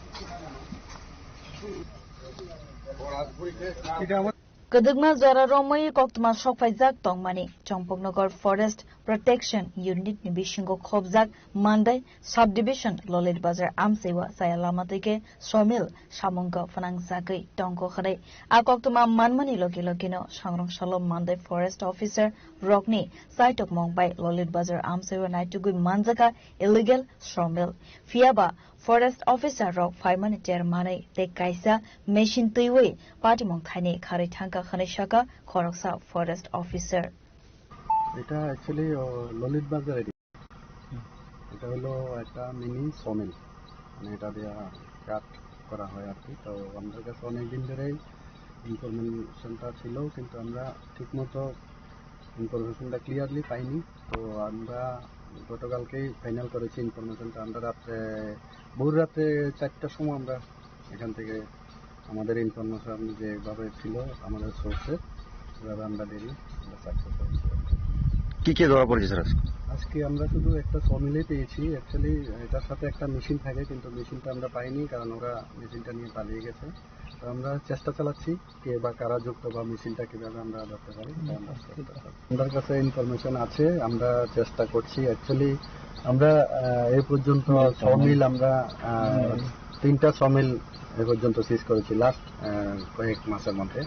L: Kadugma Zara Romai Koktuma Shokfaizak Tongmani Chompoknogor Forest Protection Unit ni Bishingo Khobzak Mandai Subdivision Lolit Bazar Amsewa Sayalamatike Sawmill Shamunga Fanang Zagai Tongko Khare Akoktuma Manmani Logino Shangrong Shalom Mandai Forest Officer Rokni Saitok Mongbai Lolit Bazar Amsewa Naitugu Manjaka Illegal Sawmill Fiaba Forest Officer Rock Faimani Termani Te Kaisa Machine Tuiwe Patimong Thani Khari Thanka Khanishaka Khoroksa Forest Officer.
M: এটা actually Lalit বাজার area. এটা হলো একটা mini sawmill, মানে এটা দিয়ে কাট করা হয় আর কি। তো আমাদের কাছে অনেকদিন ধরেই ইনফরমেশনটা ছিল, কিন্তু আমরা ঠিকমতো ইনফরমেশনটা ক্লিয়ারলি পাইনি। তো আমরা গতকালকেই ফাইনাল করেছি ইনফরমেশনটা। আমরা ভোর রাতে 4টার সময় আমরা এখান থেকে আমাদের ইনফরমেশন যেভাবে ছিল আমাদের সোর্সে সেভাবে আমরা দিই, আমরা সাকসেস হয়েছি।
A: কি কি ধরা পড়েছে স্যার?
M: আজকে আমরা শুধু একটা সমিলে পেয়েছি। অ্যাকচুয়ালি এটার সাথে একটা মেশিন থাকে, কিন্তু মেশিনটা আমরা পাইনি, কারণ ওরা মেশিনটা নিয়ে পালিয়ে গেছে। তো আমরা চেষ্টা চালাচ্ছি কে বা কারা যুক্ত বা মেশিনটা কিভাবে আমরা ধরতে পারি। আমাদের কাছে ইনফরমেশন আছে, আমরা চেষ্টা করছি। অ্যাকচুয়ালি আমরা এই পর্যন্ত সমিল আমরা 3টা সমিল এ পর্যন্ত সিজ করেছি লাস্ট কয়েক মাসের মধ্যে।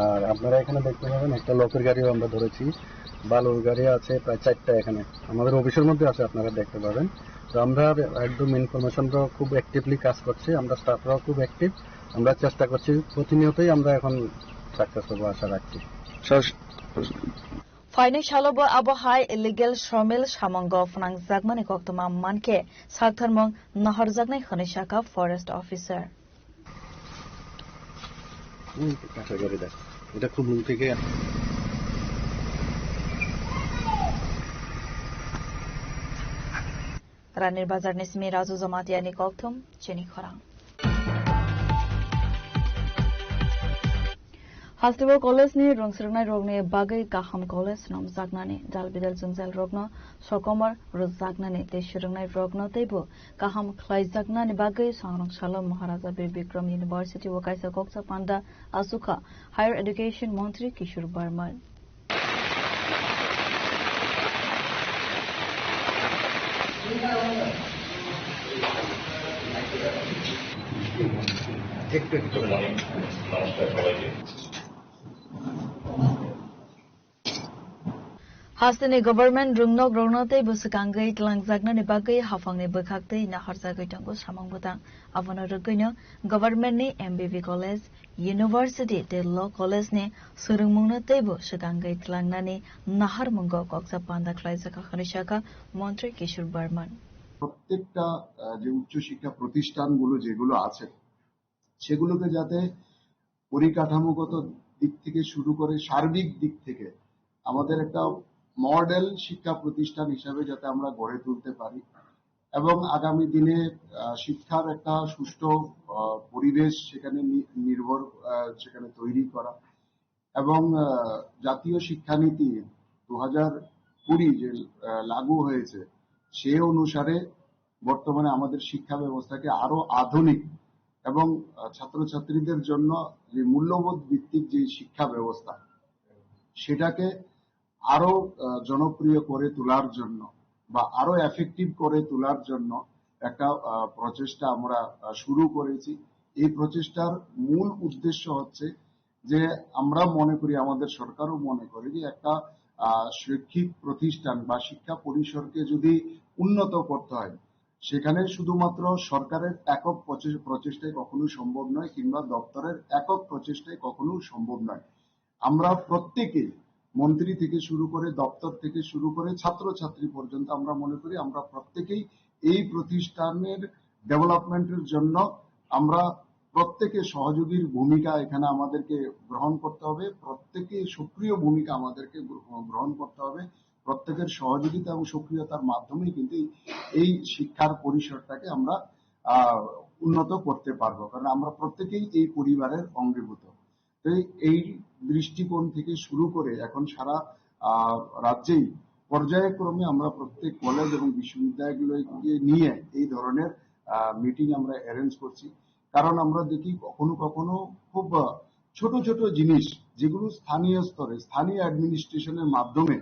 M: আর আপনারা এখানে দেখতে পাবেন একটা লোকের গাড়িও আমরা ধরেছি, বালুর গাড়ি আছে প্রায় 4টা এখানে আমাদের অফিসের মধ্যে আছে, আপনারা দেখতে পাবেন। তো আমরা একদম ইনফরমেশনটা খুব অ্যাক্টিভলি কাজ করছি, আমরা স্টাফরাও খুব অ্যাক্টিভ। আমরা চেষ্টা করছি প্রতিনিয়তই, আমরা এখন সাকসেস হবো আশা রাখছি।
L: Faini Shalobo Abohai Illegal Sawmill Shamongo Fanang Zagmani Koktuma Manke Saktharmong Nahar Zagnai Khanishaka Forest Officer.
M: এটা খুব দূর থেকে
L: Ranir Bazar Nismi Razu Zamatiani Koktum Chini Khorang. Hastibo College ni Rongsirnai Rogne Bagai Kaham College Nom Zagnani Dalbidal Zungzal Rogno Sokomar Rozagnani Teshirnai Rogno Tebo Kaham Klai Zagnani Bagai Sangrong Shalom Maharaja Bir Bikram University Wakaisa Koksa Panda Asuka Higher Education Montri Kishur Barman. Hastini government rungnog rongnote busakangai tlangjakna ni bagai hafangni bkhakte na harjagai tango samang butang abono rugino government ni MBB college university de law college ni surungmungna tebo sakangai tlangnani nahar mungo koksa panda klaisaka khanishaka মন্ত্রী কিশোর বর্মন।
V: প্রত্যেকটা যে উচ্চশিক্ষা প্রতিষ্ঠানগুলো যেগুলো আছে সেগুলোকে যাতে পরিকাঠামোগত দিক থেকে শুরু করে সার্বিক দিক থেকে আমাদের একটা মডেল শিক্ষা প্রতিষ্ঠান হিসাবে যাতে আমরা গড়ে তুলতে পারি এবং আগামী দিনে শিক্ষার একটা সুষ্ঠু পরিবেশ সেখানে তৈরি করা এবং জাতীয় শিক্ষানীতি 2020 যে লাগু হয়েছে সে অনুসারে বর্তমানে আমাদের শিক্ষা ব্যবস্থাকে আরো আধুনিক এবং ছাত্রছাত্রীদের জন্য যে মূল্যবোধ ভিত্তিক যে শিক্ষা ব্যবস্থা সেটাকে আরো জনপ্রিয় করে তোলার জন্য বা আরো এফেক্টিভ করে তোলার জন্য একটা প্রচেষ্টা আমরা শুরু করেছি। এই প্রচেষ্টার মূল উদ্দেশ্য হচ্ছে যে আমরা মনে করি, আমাদের সরকারও মনে করে যে একটা শৈক্ষিক প্রতিষ্ঠান বা শিক্ষা পরিসরকে যদি উন্নত করতে হয়, সেখানে শুধুমাত্র সরকারের একক প্রচেষ্টায় কখনো সম্ভব নয়, কিংবা দপ্তরের একক প্রচেষ্টায় কখনো সম্ভব নয়। আমরা প্রত্যেকেই, মন্ত্রী থেকে শুরু করে, দপ্তর থেকে শুরু করে, ছাত্রছাত্রী পর্যন্ত, আমরা মনে করি আমরা প্রত্যেকেই এই প্রতিষ্ঠানের ডেভেলপমেন্টের জন্য আমরা প্রত্যেকে সহযোগীর ভূমিকা এখানে আমাদেরকে গ্রহণ করতে হবে, প্রত্যেকে সক্রিয় ভূমিকা আমাদেরকে গ্রহণ করতে হবে। প্রত্যেকের সহযোগিতা এবং সক্রিয়তার মাধ্যমেই কিন্তু এই শিক্ষার পরিসরটাকে আমরা উন্নত করতে পারবো, কারণ আমরা প্রত্যেকেই এই পরিবারের অঙ্গীভূত। তো এই দৃষ্টিকোণ থেকে শুরু করে এখন সারা রাজ্যেই পর্যায়ক্রমে আমরা প্রত্যেক কলেজ এবং বিশ্ববিদ্যালয়গুলোকে নিয়ে এই ধরনের মিটিং আমরা অ্যারেঞ্জ করছি। কারণ আমরা দেখি কখনো কখনো খুব ছোট ছোট জিনিস, যেগুলো স্থানীয় স্তরে, স্থানীয় অ্যাডমিনিস্ট্রেশনের মাধ্যমে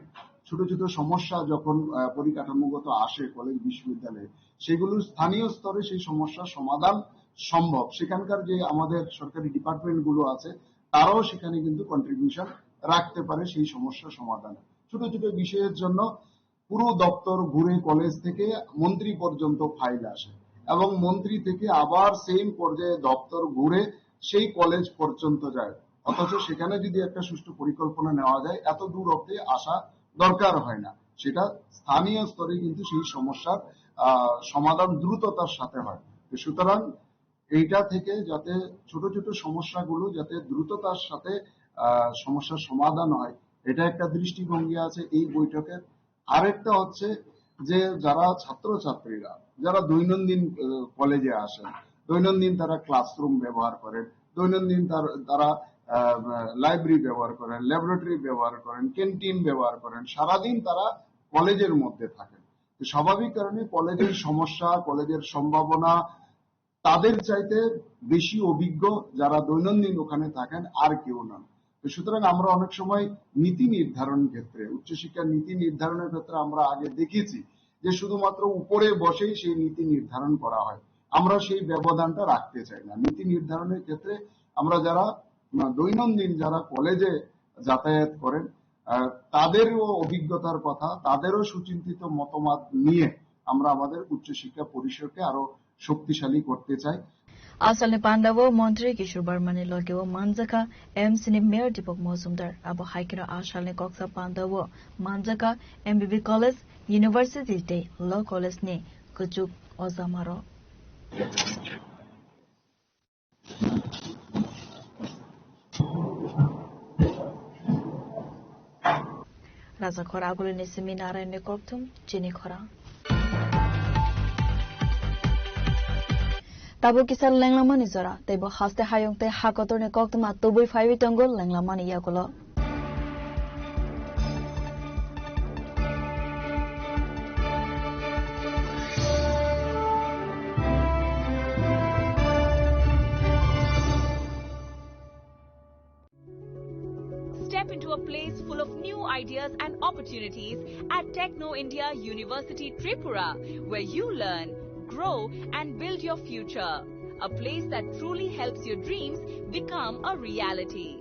V: ছোট ছোট সমস্যা যখন পরিকাঠামোগত আসে কলেজ বিশ্ববিদ্যালয়ে, সেগুলো স্থানীয় স্তরে সেই সমস্যার সমাধান সম্ভব। সেখানকার যে আমাদের সরকারি ডিপার্টমেন্ট গুলো আছে, তারাও সেখানে কিন্তু কন্ট্রিবিউশন রাখতে পারে সেই সমস্যা সমাধানে। ছোট ছোট বিষয়ের জন্য পুরো দপ্তর ঘুরে কলেজ থেকে মন্ত্রী পর্যন্ত ফাইল আসে, এবং মন্ত্রী থেকে আবার সেম পর্যায়ে দপ্তর ঘুরে সেই কলেজ পর্যন্ত যায়। অথচ সেখানে যদি একটা সুষ্ঠু পরিকল্পনা নেওয়া যায়, এত দূর অব্দি আসা দরকার হয় না। সেটা স্থানীয় স্তরে কিন্তু সেই সমস্যার সমাধান দ্রুততার সাথে হয়। সুতরাং এইটা থেকে যাতে ছোট ছোট সমস্যাগুলো যাতে দ্রুততার সাথে সমস্যার সমাধান হয়, এটা একটা দৃষ্টিভঙ্গি আছে এই বৈঠকের। আরেকটা হচ্ছে যে যারা ছাত্রছাত্রীরা যারা দৈনন্দিন কলেজে আসেন, দৈনন্দিন তারা ক্লাসরুম ব্যবহার করেন, দৈনন্দিন তারা লাইব্রেরি ব্যবহার করেন, ল্যাবরেটরি ব্যবহার করেন, ক্যান্টিন ব্যবহার করেন, সারাদিন তারা কলেজের মধ্যে থাকেন। স্বাভাবিক কারণে কলেজের সমস্যা, কলেজের সম্ভাবনা তাদের চাইতে বেশি অভিজ্ঞ যারা দৈনন্দিন ওখানে থাকেন আর কেউ নন। সুতরাং আমরা অনেক সময় নীতি নির্ধারণ ক্ষেত্রে, উচ্চশিক্ষার নীতি নির্ধারণের ক্ষেত্রে আমরা আগে দেখেছি যে শুধুমাত্র উপরে বসেই সেই নীতি নির্ধারণ করা হয়। আমরা সেই ব্যবধানটা রাখতে চাই না। নীতি নির্ধারণের ক্ষেত্রে আমরা যারা দৈনন্দিন যারা কলেজে যাতায়াত করেন, তাদেরও অভিজ্ঞতার কথা, তাদেরও সুচিন্তিত মতামত নিয়ে আমরা আমাদের উচ্চশিক্ষা পরিসরকে আরো শক্তিশালী করতে চাই।
L: आसलने पांडव मंत्री किशोर बर्माने लगेव मानजाका एमसीनी मेयर दीपक मजुमदार अब हाइकेर आसलने कक्सा पांडव मानजाका MBB college university day law college ने कुचुक ओजामारो राजा खरा आगुलनि सेमिनार ने कक्थुम चिनी खरा Tabo kisar lenglama ni zora, tebo haste hayong te hakotor ne kok tuma tubui faiwi tonggol lenglama ni yakulo.
B: Step into a place full of new ideas and opportunities at Techno India University Tripura, where you learn, grow and build your future. A place that truly helps your dreams become a reality.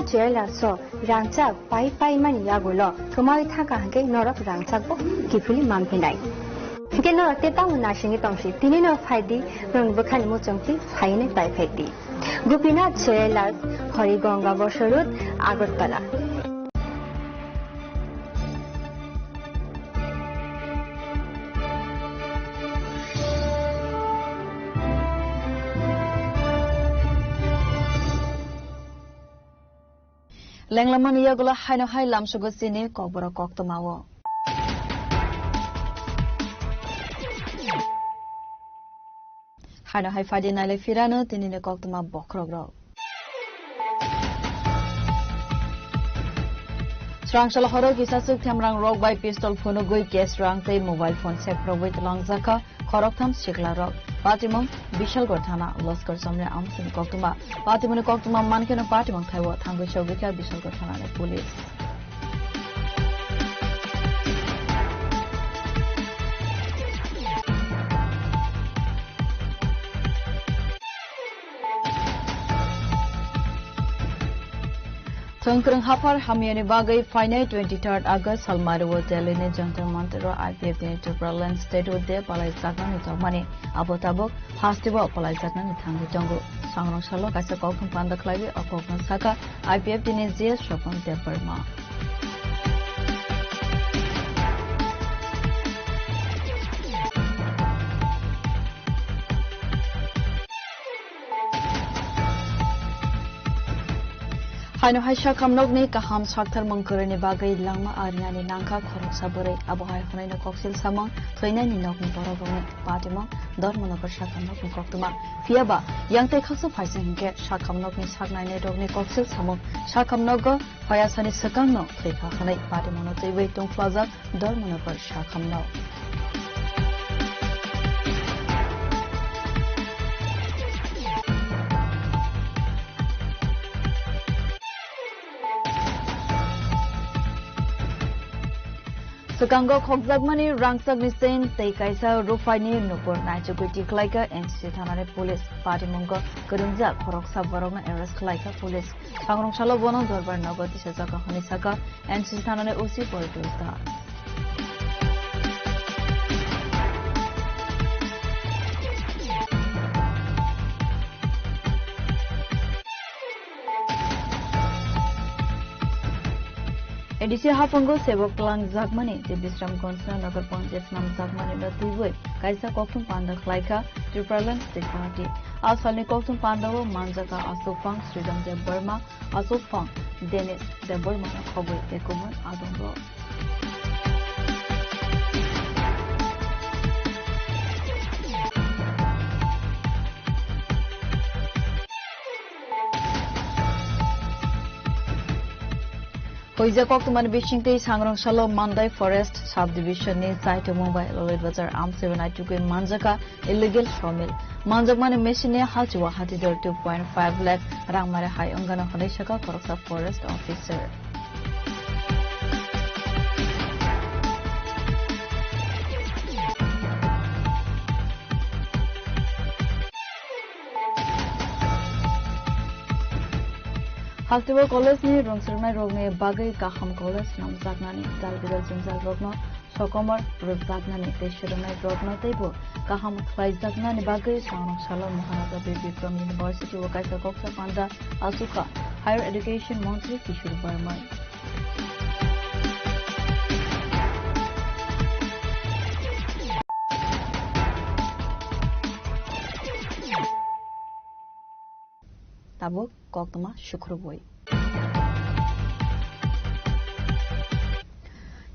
C: চেলা স রাংচাক পাই পাই মানি ইয়াগুলো কমাই থাকা হাগে নরক রাংচাকবো কিফুলি মামফিনাই কেন তে তাও নাসিংগে তংসি তিনি ন ফাইদি রং বখানি মুচংতি ফাইনে তাই ফাইদি গোপীনাথ চেলা Hariganga বসরুদ Agartala
L: Lenglaman iyagula haino hai lamsugo sini kobora koktomawo. Haino hai fadi naile firano tinine koktoma bokrogro. Strang shala horo kisasuk thamrang rok by pistol phone goi gas rang tei mobile phone check proboi langjaka khoroktham sikla rok. Patimong Bishalgor Thana Loskar Samre Amsin Koktuma Patimone Koktuma Mankeno Patimong Thaiwa Thango Shogika Bishalgor Thana Police Tongkrung Hafar Hamiani Bagai Final 23rd August Halmaru Delhi Jantar Montero IPF Interpreland State with their Palai Sakna Nitomani Abotabok Hastiba Palai Sakna Nitangi Tongo Sangrong Shalok as a Kokun Panda Klavi or Kokun Saka IPF Dinizia Shopon Deperma. Haino haisha kamnogni kaham sakthar mangkurani bagai langma arnani nangka khorok sabore abohai khnaina koksil samang thoina ni nokni borogoni patima dormonokor shakamnokni koktuma fiaba yangte khakso phaisa hinke shakamnokni saknaine rogni koksil samang shakamnogo phayasani sakangno thekha khanai patimono teiwei tongflaza dormonokor shakamno Sukango Khokjagmani Rangsak Nisen Tei Kaisa Rufaini Nupur Nachukuti Klaika NCC Thanane Police Party Mongo Kurunja Khoroksa Borogna Arrest Klaika Police Sangrong Shalo Bono Dorbar Nogoti Sejaka Honisaka NCC Thanane OC Portuista ADC Hafango Sevok Lang Zagmani, the Bisram Gonsa, Nagar Ponjet Nam Zagmani, the Tiway, Kaisa Kokum Panda Klaika, Tripralan State Party, Asali Kokum Pandavo, Manjaka, Asofang, Sridam de Burma, Asofang, Dennis, the Burma, Kobe, the Kuman, Adongo. Hoiza Koktuman Bishing Tay Sangrong Shalom Mandai Forest Subdivision ni site mobile Lolid Bazar Arm 792 Manjaka illegal sawmill. Manjakmani machine Hachiwa Hatidor 2.5 lakh Rangmare High Ongana Haneshaka Koroksa Forest Officer. Hastibo College ni Rongsurmai Rogni Bagai Kaham College Nam Zagnani Dalbigal Zunzal Rogno Sokomar Rugzagnani Teshurmai Rogno Tebo Kaham Klai Zagnani Bagai Sangrong Shalom Maharata Baby from University Wakaisa Koksa Panda Asuka Higher Education Montri Kishur Barman Tabuk Koktuma Shukruboi.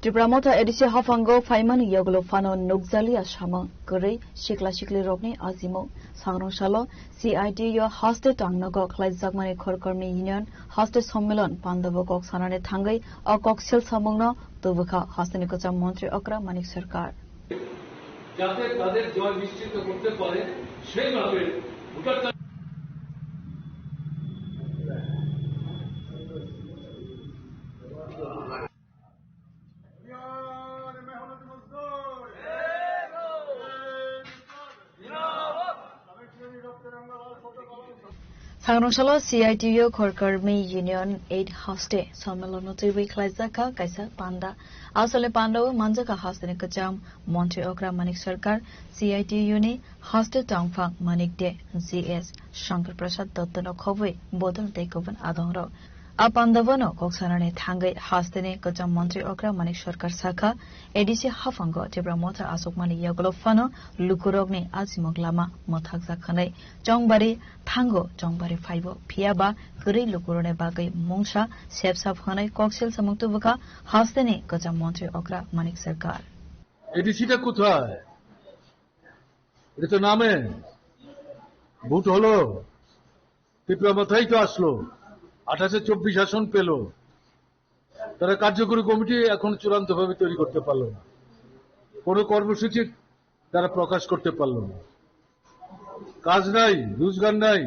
L: Tripramota Edisi Hafango Faiman Yoglo Fano Nugzali Ashama Kuri Shikla Shikli Rogni Azimo Sangrong Shalo CIT Yo Hoste Tangnago Klai Zagmani Korkormi Union Hoste Sommilon Pandavo Kok Sanane Tangai or Koksil Samungno Tubuka Hostenikocha Montri Okra Manik Sarkar.
F: যাতে তাদের জয় নিশ্চিত করতে পারে সেইভাবে voter
L: Hangrongshalo CITU Korkarmi Union 8 Hoste Sammelono Tiwi Klaizaka Kaisa Panda Asole Pando Manjaka Hoste Kajam Monte Okra Manik Sarkar CITU ni Hoste Tongfang Manik De CS Shankar Prasad Dottono Khobui Bodol Tekovan Adongro Apandavano Koksanane Tangai Hastene Kajam Monte Okra Manik Sarkar Saka ADC Hafango Tibra Mota Asokmani Yagolo Fano Lukurogni Azimoglama Mothak Zakane Jongbari Tango Jongbari Faibo Piaba Guri Lukurone Bagai Mungsha Sepsap Hane Koksel Samuktubuka Hastene Kajam Monte Okra Manik Sarkar
F: এডিসিটা কোথায়? এটা তো নামে vote হলো, ত্রিপুরা মাথায় তো আসলো, 2824 আসন পেল, তারা কার্যকরী কমিটি এখন চূড়ান্তভাবে তৈরি করতে পারলো না, কোনো কর্মসূচি তারা প্রকাশ করতে পারলো না, কাজ নাই, রোজগার নাই,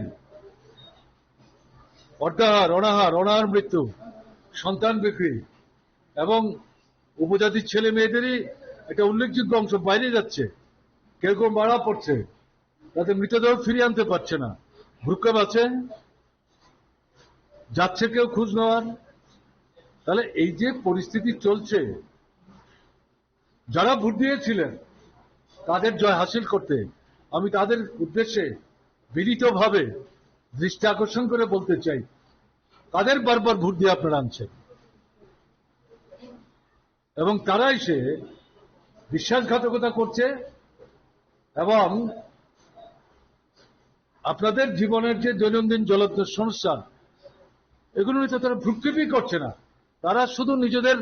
F: অর্ধাহার অনাহার অনাহার মৃত্যু, সন্তান বিক্রি এবং উপজাতির ছেলে মেয়েদেরই একটা উল্লেখযোগ্য অংশ বাইরে যাচ্ছে, কেউ কেউ মারা পড়ছে, তাদের মৃতদেহ ফিরিয়ে আনতে পারছে না, ভ্রুক্ষেপ আছে, যাচ্ছে কেউ খোঁজ নেওয়ার। তাহলে এই যে পরিস্থিতি চলছে, যারা ভোট দিয়েছিলেন তাদের জয় হাসিল করতে আমি তাদের উদ্দেশ্যে বিনীতভাবে দৃষ্টি আকর্ষণ করে বলতে চাই, তাদের বারবার ভোট দিয়ে আপনারা আনছেন এবং তারা এসে বিশ্বাসঘাতকতা করছে এবং আপনাদের জীবনের যে দৈনন্দিন জ্বলন্ত সমস্যা এগুলো নিয়ে তারা ভ্রুক্ষেপই করছে না, তারা শুধু নিজেদের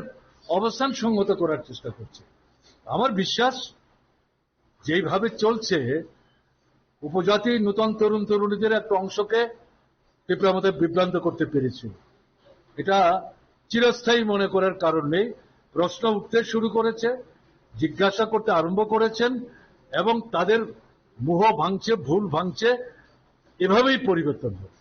F: অবস্থান সংহত করার চেষ্টা করছে। আমার বিশ্বাস যেইভাবে চলছে উপজাতি নূতন তরুণ তরুণীদের একটা অংশকে ত্রিপুরা মধ্যে বিভ্রান্ত করতে পেরেছে, এটা চিরস্থায়ী মনে করার কারণ নেই। প্রশ্ন উঠতে শুরু করেছে, জিজ্ঞাসা করতে আরম্ভ করেছেন এবং তাদের মোহ ভাঙছে, ভুল ভাঙছে, এভাবেই পরিবর্তন হবে।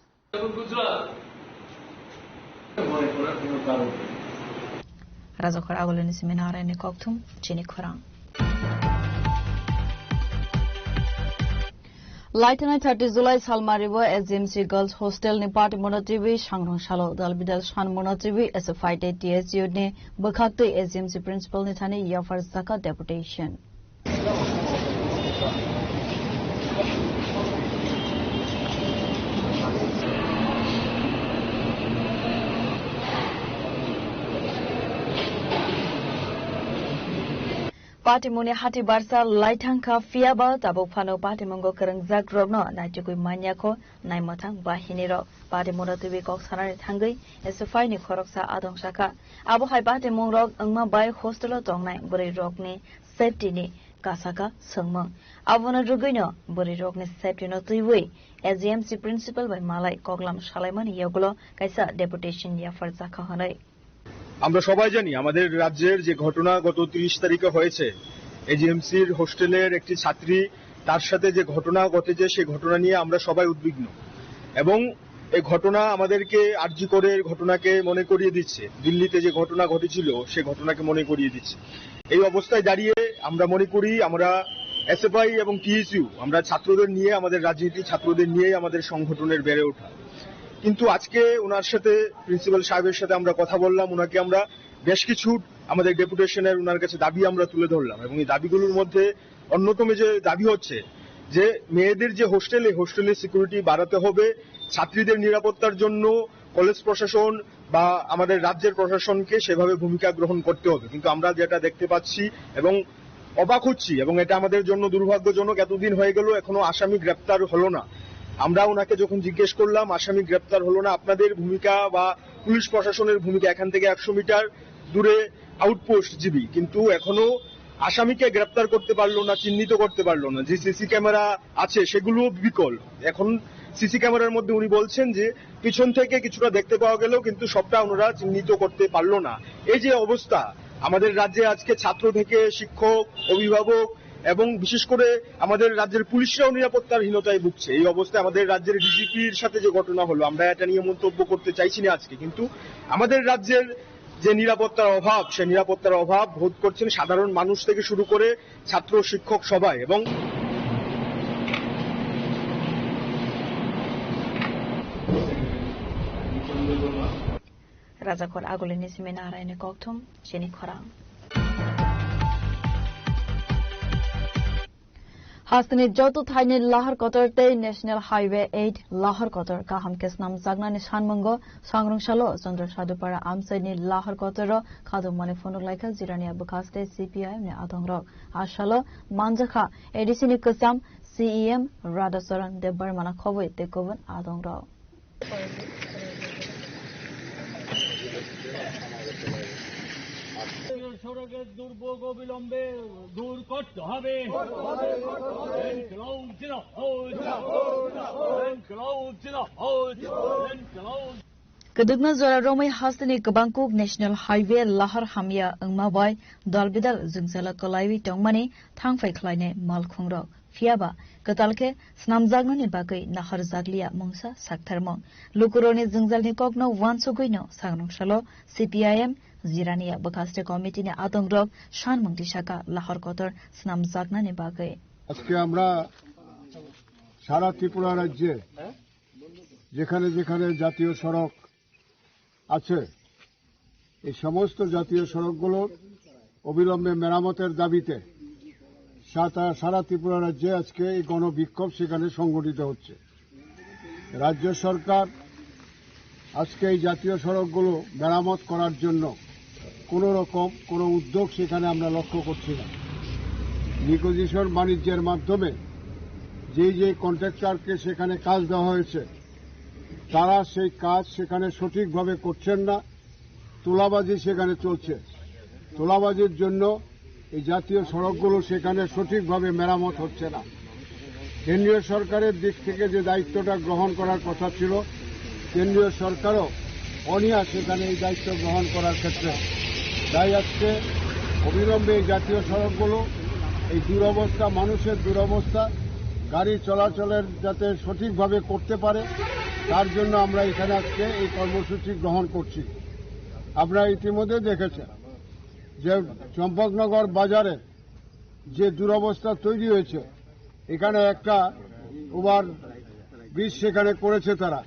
L: Razokar Agolini Seminar and Koktum, Chini Korang. Lightenai 30 July Salmaribo SMC Girls Hostel ni Party Monotivi Shangrong Shalo Dalbidal Shan Monotivi as a fight at TSU ne Bakakte SMC Principal Nithani Yafar Zaka Deputation. Party Muni Hati Barsa Laitangka Fiaba Tabuk Fano Party Mongo Kereng Zagrobno Naijukui Manyako Naimotang Bahiniro Party Monotivi Kok Sanari Tangai as a fine Koroksa Adong Shaka Abu Hai Party Mongrok Angma Bai Hostelo Dongnai Buri Rokni Safety Ni Kasaka Sungmong Avona Drugino Buri Rokni Safety No Tiwi SMC Principal by Malai Koglam Shalaiman Yoglo Kaisa Deputation Yafar Zaka Hanai
E: আমরা সবাই জানি আমাদের রাজ্যের যে ঘটনা গত 30 তারিখে হয়েছে, এজিএমসির হোস্টেলের একটি ছাত্রী তার সাথে যে ঘটনা ঘটেছে সেই ঘটনা নিয়ে আমরা সবাই উদ্বিগ্ন এবং এই ঘটনা আমাদেরকে আরজি করের ঘটনাকে মনে করিয়ে দিচ্ছে, দিল্লিতে যে ঘটনা ঘটেছিল সেই ঘটনাকে মনে করিয়ে দিচ্ছে। এই অবস্থায় দাঁড়িয়ে আমরা মনে করি আমরা এসএফআই এবং টিএসইউ আমরা ছাত্রদের নিয়ে আমাদের রাজনীতি ছাত্রদের নিয়ে আমাদের সংগঠনের বেড়ে ওঠা, কিন্তু আজকে ওনার সাথে প্রিন্সিপাল সাহেবের সাথে আমরা কথা বললাম, ওনাকে আমরা বেশ কিছু আমাদের ডেপুটেশনের ওনার কাছে দাবি আমরা তুলে ধরলাম এবং এই দাবিগুলোর মধ্যে অন্যতম যে দাবি হচ্ছে যে মেয়েদের যে হোস্টেল, এই হোস্টেলের সিকিউরিটি বাড়াতে হবে, ছাত্রীদের নিরাপত্তার জন্য কলেজ প্রশাসন বা আমাদের রাজ্যের প্রশাসনকে সেভাবে ভূমিকা গ্রহণ করতে হবে। কিন্তু আমরা যেটা দেখতে পাচ্ছি এবং অবাক হচ্ছি এবং এটা আমাদের জন্য দুর্ভাগ্যজনক, এতদিন হয়ে গেল এখনো আসামি গ্রেপ্তার হলো না। আমরা ওনাকে যখন জিজ্ঞেস করলাম আসামি গ্রেপ্তার হলো না, আপনাদের ভূমিকা বা পুলিশ প্রশাসনের ভূমিকা এখান থেকে 100 মিটার দূরে আউটপোস্ট জিবি, কিন্তু এখনো আসামিকে গ্রেপ্তার করতে পারলো না, চিহ্নিত করতে পারলো না। যে সিসি ক্যামেরা আছে সেগুলো বিকল, এখন সিসি ক্যামেরার মধ্যে উনি বলছেন যে পিছন থেকে কিছুটা দেখতে পাওয়া গেল কিন্তু সবটা ওনারা চিহ্নিত করতে পারলো না। এই যে অবস্থা আমাদের রাজ্যে আজকে ছাত্র থেকে শিক্ষক, অভিভাবক এবং বিশেষ করে আমাদের রাজ্যের পুলিশরাও নিরাপত্তাহীনতায় ভুগছে। এই অবস্থায় আমাদের রাজ্যের ডিজিপির সাথে যে ঘটনা হলো, আমরা এটা নিয়ে মন্তব্য করতে চাইছি না আজকে, কিন্তু আমাদের রাজ্যের যে নিরাপত্তার অভাব, সেই নিরাপত্তার অভাব বোধ করছেন সাধারণ মানুষ থেকে শুরু করে ছাত্র শিক্ষক সবাই। এবং
L: রাজাখর আগলিনি সিমে নারায়ণে ককথম চিনি খরাং हास्तनि जौतु थाइनि लाहर कतरते नेशनल हाईवे 8 लाहर कतर काहम केस नाम जागनानि सानमंगो सांग्रंशालो चंद्र सादुपारा आमसैनि लाहर कतर खादु मने फोनुक लाइका जिरानिया बुकास्ते सीपीआईएम ने आदंग्र आशालो मानजाखा एडिसिनि कसाम सीईएम राधाचरण देबबर्माना खबै तेकोबन आदंग्र
G: সড়কের দুর্ভোগ অবিলম্বে দূর করতে হবে
L: Kadugna Zora Romai Hastani Kabangkuk National Highway Lahar Hamia Ngmabai Dalbidal Zungsala Kolaiwi Tongmani Thangfai Klaine Malkhungrok Fiaba Katalke Snamzagnani Bagai Nahar Zaglia Mungsa Saktharmong Lukuroni Zungzalni Kokno Wansuguino Sangrong Shalo CPIM Zirania Bakaste Committee ne Adongrok Shan Mungdishaka Lahar Kotor Snamzagnani Bagai
H: আজকে আমরা সারা ত্রিপুরা রাজ্যে যেখানে যেখানে জাতীয় সড়ক আছে এই সমস্ত জাতীয় সড়কগুলোর অবিলম্বে মেরামতের দাবিতে সারা ত্রিপুরা রাজ্যে আজকে এই গণবিক্ষোভ সেখানে সংগঠিত হচ্ছে রাজ্য সরকার আজকে এই জাতীয় সড়কগুলো মেরামত করার জন্য কোনো রকম কোনো উদ্যোগ সেখানে আমরা লক্ষ্য করছি না নিগোজিয়েশন বাণিজ্যের মাধ্যমে যে কন্ট্রাক্টরকে সেখানে কাজ দেওয়া হয়েছে তারা সেই কাজ সেখানে সঠিকভাবে করছেন না তোলাবাজি সেখানে চলছে তোলাবাজির জন্য এই জাতীয় সড়কগুলো সেখানে সঠিকভাবে মেরামত হচ্ছে না কেন্দ্রীয় সরকারের দিক থেকে যে দায়িত্বটা গ্রহণ করার কথা ছিল কেন্দ্রীয় সরকারও অনীহা সেখানে এই দায়িত্ব গ্রহণ করার ক্ষেত্রে তাই আজকে অবিলম্বে এই জাতীয় সড়কগুলো এই দুরবস্থা মানুষের দুরবস্থা গাড়ি চলাচলের যাতে সঠিকভাবে করতে পারে তার জন্য আমরা এখানে আজকে এই কর্মসূচি গ্রহণ করছি আপনারা ইতিমধ্যে দেখেছেন যে চম্পকনগর বাজারে যে দুরবস্থা তৈরি হয়েছে এখানে একটা ওভার ব্রিজ সেখানে করেছে তারা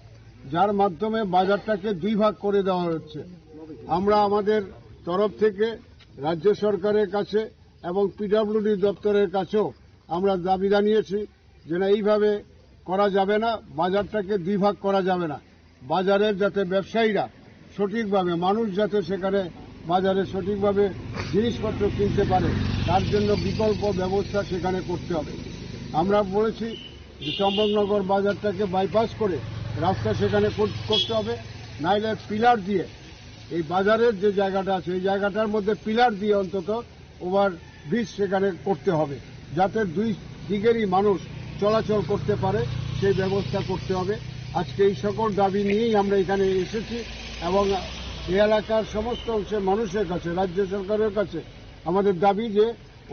H: যার মাধ্যমে বাজারটাকে দুই ভাগ করে দেওয়া হচ্ছে আমরা আমাদের তরফ থেকে রাজ্য সরকারের কাছে এবং পিডব্লিউডি দপ্তরের কাছেও আমরা দাবি জানিয়েছি যে না এইভাবে করা যাবে না বাজারটাকে দুই ভাগ করা যাবে না বাজারের যাতে ব্যবসায়ীরা সঠিকভাবে মানুষ যাতে সেখানে বাজারে সঠিকভাবে জিনিসপত্র কিনতে পারে তার জন্য বিকল্প ব্যবস্থা সেখানে করতে হবে আমরা বলেছি যে চম্পকনগর বাজারটাকে বাইপাস করে রাস্তা সেখানে করতে হবে নাইলে পিলার দিয়ে এই বাজারের যে জায়গাটা আছে এই জায়গাটার মধ্যে পিলার দিয়ে অন্তত ওভার ব্রিজ সেখানে করতে হবে যাতে দুই দিকেরই মানুষ চলাচল করতে পারে সেই ব্যবস্থা করতে হবে আজকে এই সকল দাবি নিয়েই আমরা এখানে এসেছি এবং এই এলাকার সমস্ত অংশের মানুষের কাছে রাজ্য সরকারের কাছে আমাদের দাবি যে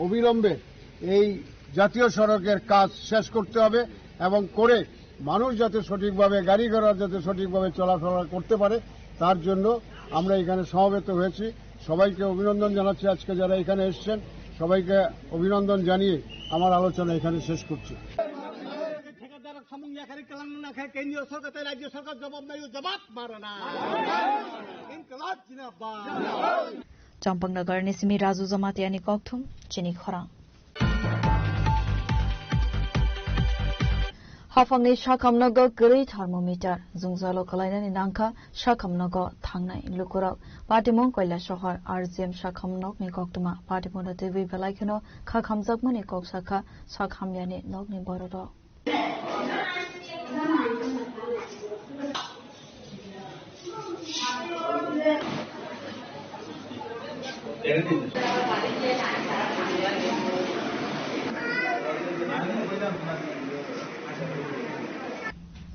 H: অবিলম্বে এই জাতীয় সড়কের কাজ শেষ করতে হবে এবং করে মানুষ যাতে সঠিকভাবে গাড়ি ঘোড়া যাতে সঠিকভাবে চলাফেরা করতে পারে তার জন্য আমরা এখানে সমবেত হয়েছি সবাইকে অভিনন্দন জানাচ্ছি আজকে যারা এখানে এসেছেন সবাইকে অভিনন্দন জানিয়ে আমার আলোচনা এখানে শেষ করছি
G: কেন্দ্রীয় সরকার রাজ্য সরকার জবাব দেয় জবাব মারে না ইনকলাব জিন্দাবাদ
L: চম্পকনগর নিসিমি রাজু জমাতিয়ানি ককথুম চিনি খরাং Hafangni Shakamnago Giri Thermometer Zungzalo Kalainani Nangka Shakamnago Thangnai Lukurok Patimon Koila Shohar RZM Shakamnok ni Koktuma Patimon TV Belaikano Khakamjakmani Koksaka Shakhamyani Nogni Bororo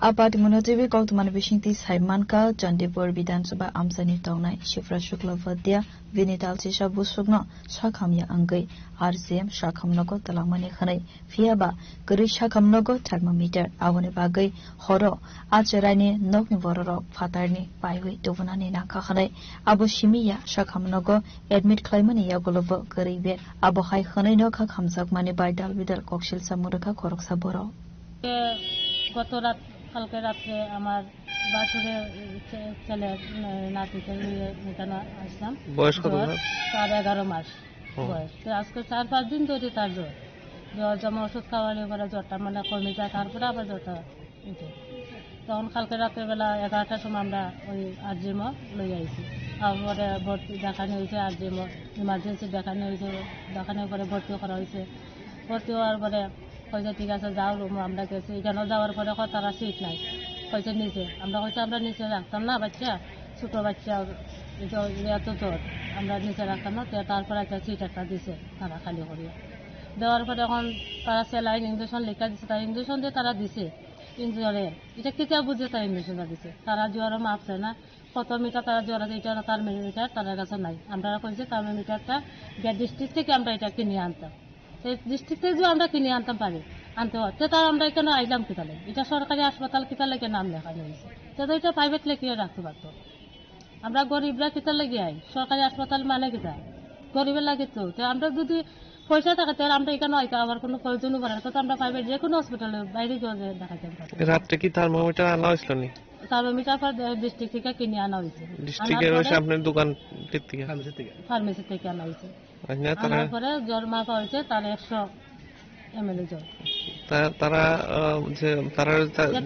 L: Apat Monotivi Koktuman Vishinti Saimanka, Chandipur Vidansabha Amsani Taunai, Shifra Shukla Vadia, Vinital Sisha Busugno, Shakamya Angai, RCM Shakamnogo Talamani Hanai, Fiaba, Guri Shakamnogo Thermometer, Avani Bagai, Horo, Acharani, Nogni Vororo, Fatarni, Baiwi, Dovanani Nakahanai, Abu Shimiya, Shakamnogo, Admit Klaimani Yagolovo, Garibe, Abu Hai Hanai Noka Hamzak Mani Baidal Vidal Kokshil Samuraka Korok Saboro.
W: গত কালকে রাত্রে আমার
I: বাছুরে ছেলে নাতিকে নিয়ে এখানে আসলাম।
J: বয়স কত?
I: তার 11 মাস বয়স। তো আজকে 4-5 দিন ধরে তার জ্বর যেমন ওষুধ খাওয়ালে পরে জ্বরটা মানে কমে যায়, তারপরে আবার জ্বরটা উঠে। তখন কালকে রাতের বেলা 11টার সময় আমরা ওই আরজিএমও লই আইছি। তারপরে ভর্তি দেখানো হয়েছে, আরজিএমও ইমার্জেন্সি দেখানো হয়েছে, দেখানোর পরে ভর্তি করা হয়েছে। ভর্তি হওয়ার পরে কইছে ঠিক আছে যাও রুমে। আমরা গেছি, এখানেও যাওয়ার পরে তারা সিট নাই, কইছে নিচে। আমরা কইছে আমরা নিচে রাখতাম না, বাচ্চা ছোটো বাচ্চা এত জ্বর, আমরা নিচে রাখতাম না। তারপরে একটা সিট একটা দিছে তারা খালি করিয়ে দেওয়ার পরে এখন তারা স্যালাইন ইঞ্জেকশন লেখা দিছে, তারা ইঞ্জেকশন দিয়ে তারা দিছে জ্বরের। এটা কেতিয়া বুঝে তারা ইঞ্জেকশনটা দিছে, তারা জ্বরও মাপছে না কত মিটার তারা জ্বর আছে, এটা থার্মোমিটার তাদের কাছে নাই। আমরা কইছি থার্মোমিটারটা ডিস্ট্রিক্ট থেকে আমরা এটা কিনে আনতাম, সেই ডিস্ট্রিক্ট থেকে যদি আমরা কিনে আনতাম পারি আনতে হচ্ছে, তার আমরা এখানে আইলাম কিতালে, এটা সরকারি হাসপাতাল কিতালে কেন নাম লেখানো হয়েছে, তো এটা প্রাইভেট লেখিয়ে রাখতে পারতো। আমরা গরিবরা কিতার লেগে আই, সরকারি হাসপাতাল মানে কিতা গরিবের লাগে। তো আমরা যদি পয়সা থাকে তাহলে আমরা এখানে আমার কোনো প্রয়োজনও পড়ে না, তো আমরা প্রাইভেট যে কোনো হসপিটালে বাইরে গিয়ে দেখাইতে পারি।
J: রাত্রে কি থার্মোমিটার আনা হয়েছিল নি?
I: থার্মোমিটার পর ডিস্ট্রিক্ট থেকে কিনে আনা হয়েছে,
J: ডিস্ট্রিক্টের হয়েছে আপনার দোকান থেকে
I: ফার্মেসি থেকে আনা হয়েছে। আনার পরে জ্বর মাপা হয়েছে তার 100 ml জ্বর।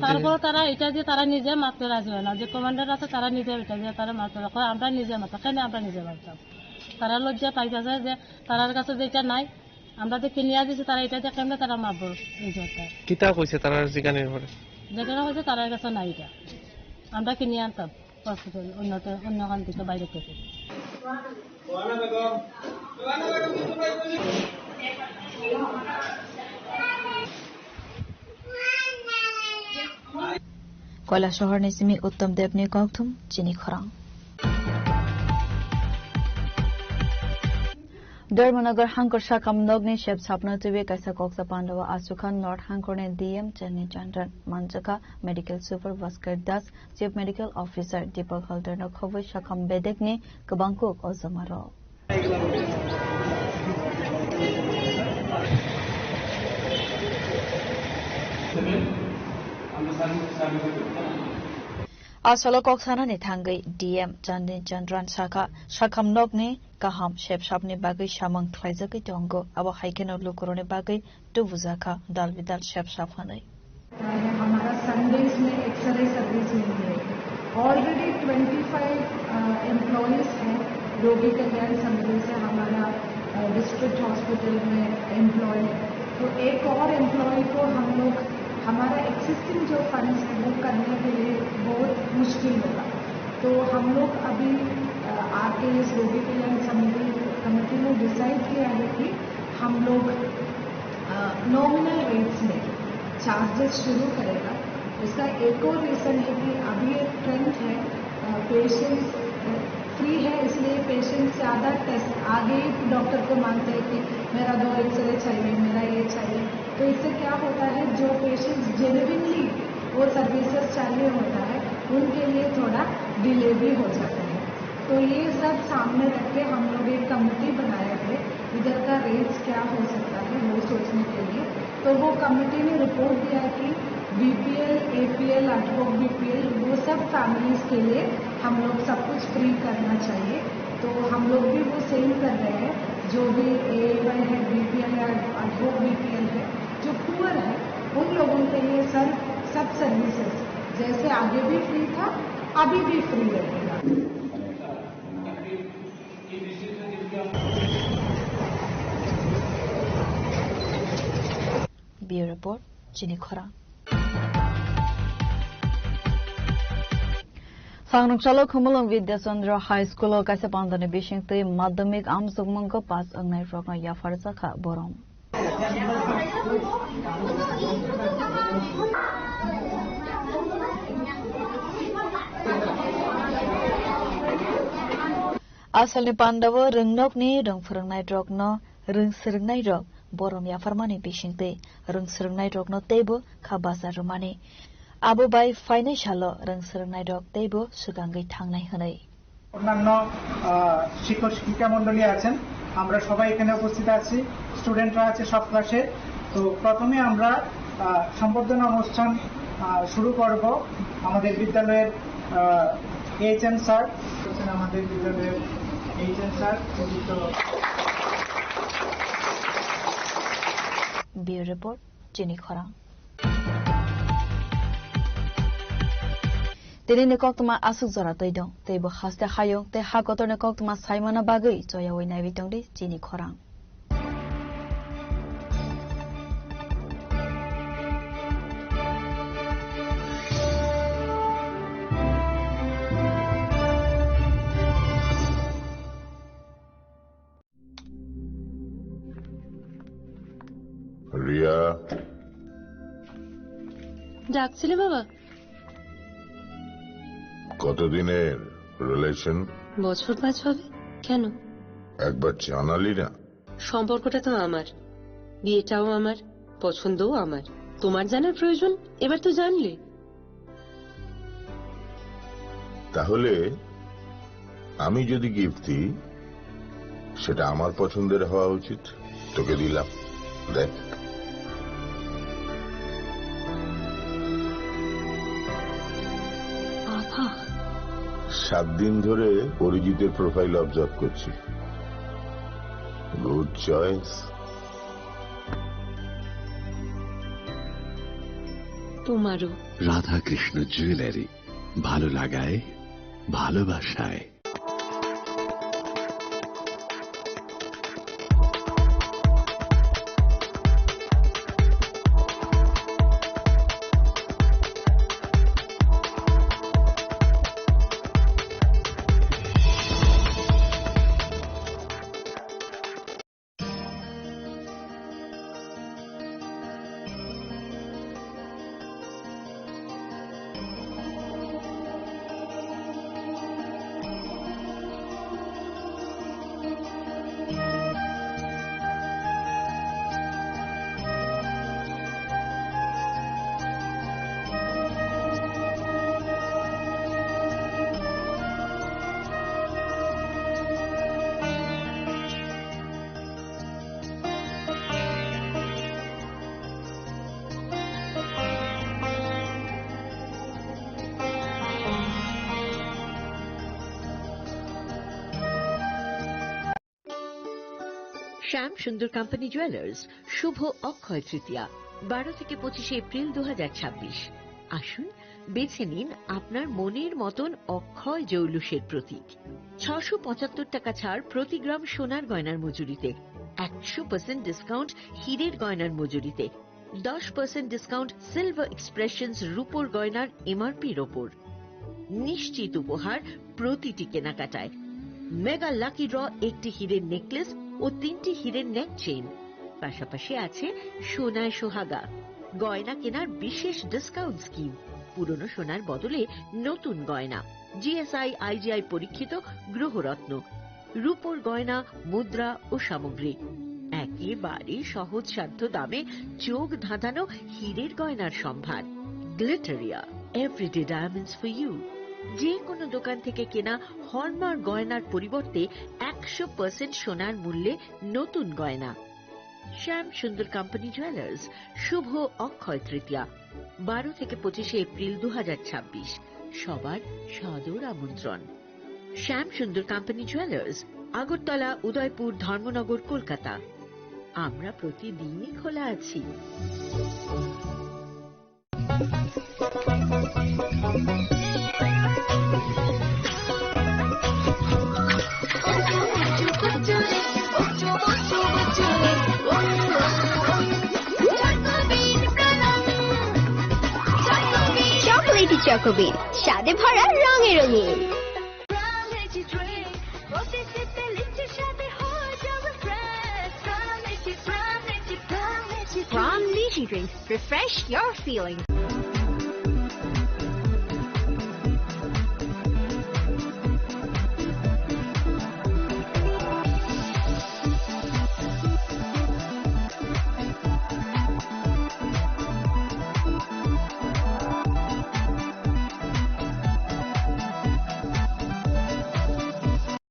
I: তারপর তারা এটা দিয়ে তারা নিজে মাপতে রাজি হয় না, যে কমান্ডার আছে তারা নিজে এটা দিয়ে তারা মাপতে রাখে, আমরা নিজে মাপা কেন আমরা নিজে মাপতাম। তারা লজ্জা পাইতেছে যে তার কাছে যেটা নাই আমরা যে কিনিয়া দিচ্ছি, তারা এটা দিয়ে কেমনে তারা মাপবো এই জ্বরটা।
J: কিতা কইছে তারা জিজ্ঞানের পরে?
I: যেটা হয়েছে তার কাছে নাই, এটা আমরা কিনিয়ে আনতাম হসপিটাল অন্যখান থেকে বাইরে থেকে।
L: কৈলাসহর নিসিমি উত্তম দেবনী কৌথুম চিনি খরাং। Dharmanagar Hankor Shakam Nogni Shep Sapna Tuve Kaisa Koksa Pandava Asukan North Hankorne DM Chani Chandran Manjaka Medical Super Vaskar Das Chief Medical Officer Deepak Halder Nokhovoy Shakam Bedekni Kabangkok Ozamaro. Asolo Koksana ni Thangai DM Chani Chandran Shaka Shakam Nogni Kaham Shep Shapni Bagai Shamang Klaizaki Tongo Aba Haikeno Lukurone Bagai Tuvuzaka Dal Vidal Shep Shaphanai.
W: हमारा Sundays में x ray service मिली है। Already 25 employees हैं रोगी कल्याण समिति से हमारा district hospital में employ है, तो एक और एम्प्लॉय को हम लोग हमारा एक्सिस्टिंग जो फंड्स बुक करने के लिए बहुत मुश्किल होगा, तो हम लोग अभी आके इस रोगी कल्याण कमेटी ने डिसाइड किया है कि हम लोग नॉमिनल रेट्स में चार्जेस शुरू करेगा। इसका एक और रीज़न है कि अभी एक ट्रेंड है, पेशेंट्स फ्री है इसलिए पेशेंट्स ज़्यादा टेस्ट आगे डॉक्टर को मांगते हैं कि मेरा 2 एक्सरे चाहिए, मेरा ये चाहिए, तो इससे क्या होता है जो पेशेंट्स जेन्युइनली वो सर्विसेज चाहिए होता है उनके लिए थोड़ा डिले भी हो जाता है। तो ये सब सामने रख के हम लोग एक कमेटी बनाया है, इधर का रेट्स क्या हो सकता है वो सोचने के लिए। तो वो कमेटी ने रिपोर्ट दिया कि बीपीएल, एपीएल, एडवोक बीपीएल वो सब फैमिलीज के लिए हम लोग सब कुछ फ्री करना चाहिए, तो हम लोग भी वो सेम कर रहे हैं। जो भी ए1 है, बीपीएल या एडवोक बीपीएल है, जो पुअर है उन लोगों के लिए सब सर्विसेज जैसे आगे भी फ्री था अभी भी फ्री रहेगा।
L: Bureau Report Chini Khora. Sangrukchalo Khumulong Vidyachandra High School Kaisa Pandane Bishingte Madhyamik Amsugmangko Pass Angnai Rokna Yafarzakha Borom. Asalni Pandava Rungnokni Rungfurngnai Rokno Rungsrngnai Rok Borom Yafarmani Bishingte Rungsrngnai Rokno Tebo Khabasa Rumani Abu Bai Financial Rungsrngnai Rok Tebo Sugangai Thangnai Hanai.
X: অন্যান্য শিক্ষক শিক্ষিকা মণ্ডলী আছেন, আমরা সবাই এখানে উপস্থিত আছি, স্টুডেন্টরা আছে সব ক্লাসে। তো প্রথমে আমরা সম্বর্ধনা অনুষ্ঠান শুরু করব। আমাদের বিদ্যালয়ের এইচএম স্যার, আমাদের বিদ্যালয়ের এইচএম স্যার
L: ব্যুরো রিপোর্ট চিনি খরা Dini koktuma asuk zora toidong, teibo haste hayong te hakotorne koktuma saimana bagui joya woi nai bitong di chini khorang.
D: Riya,
K: ডাকছিলে বাবা?
D: কতদিনের রিলেশন?
K: বছর 5 হবে। কেন?
D: একবার জানালি না?
K: সম্পর্কটা তো আমার, বিয়েটাও আমার, পছন্দও আমার। তোমার জানার প্রয়োজন এবার তো জানলে।
D: তাহলে আমি যদি গিফট দিই সেটা আমার পছন্দের হওয়া উচিত। তোকে দিলাম, দেখ। 7 দিন ধরে অরিজিতের প্রোফাইল অবজার্ভ করছি। Good choice.
K: তোমারও।
N: রাধাকৃষ্ণ জুয়েলারি, ভালো লাগায় ভালোবাসায়।
P: শ্যাম সুন্দর কোম্পানি জুয়েলার্স শুভ অক্ষয় তৃতীয়া 12 থেকে 25 এপ্রিল 2026। আসুন বেছে নিন আপনার মনের মতন অক্ষয় জৌলুসের প্রতীক। 675 টাকা ছাড় প্রতি গ্রাম সোনার গয়নার মজুরিতে, 100% ডিসকাউন্ট হীরের গয়নার মজুরিতে, 10% ডিসকাউন্ট সিলভার এক্সপ্রেশনস রূপোর গয়নার এমআরপির ওপর। নিশ্চিত উপহার প্রতিটি কেনাকাটায়। মেগা লাকি ড্র একটি হীরের নেকলেস ও 3টি হীরের নেক চেইন। পাশাপাশি আছে সোনায় সোহাগা। গয়না কেনার বিশেষ ডিসকাউন্ট স্কিম। পুরনো সোনার বদলে নতুন গয়না। জিএসআই আইজিআই পরীক্ষিত গ্রহরত্ন, রূপোর গয়না, মুদ্রা ও সামগ্রী। একেবারে সহজসাধ্য দামে চোখ ধাঁধানো হীরের গয়নার সম্ভার। Glitteria, everyday diamonds for you. যে কোনো দোকান থেকে কেনা হলমার্ক গয়নার পরিবর্তে 100% সোনার মূল্যে নতুন গয়না। শ্যাম সুন্দর কোম্পানি জুয়েলার্স শুভ অক্ষয় তৃতীয়া 12 থেকে 25 এপ্রিল 2026। সবার সাদর আমন্ত্রণ। শ্যাম সুন্দর কোম্পানি জুয়েলার্স, আগরতলা, উদয়পুর, ধর্মনগর, কলকাতা। আমরা প্রতিদিনই খোলা আছি।
Y: চকোলেটি চকোবিন, স্বাদে ভরা রঙে রঙিন। From Lychee Drinks, refresh your feelings.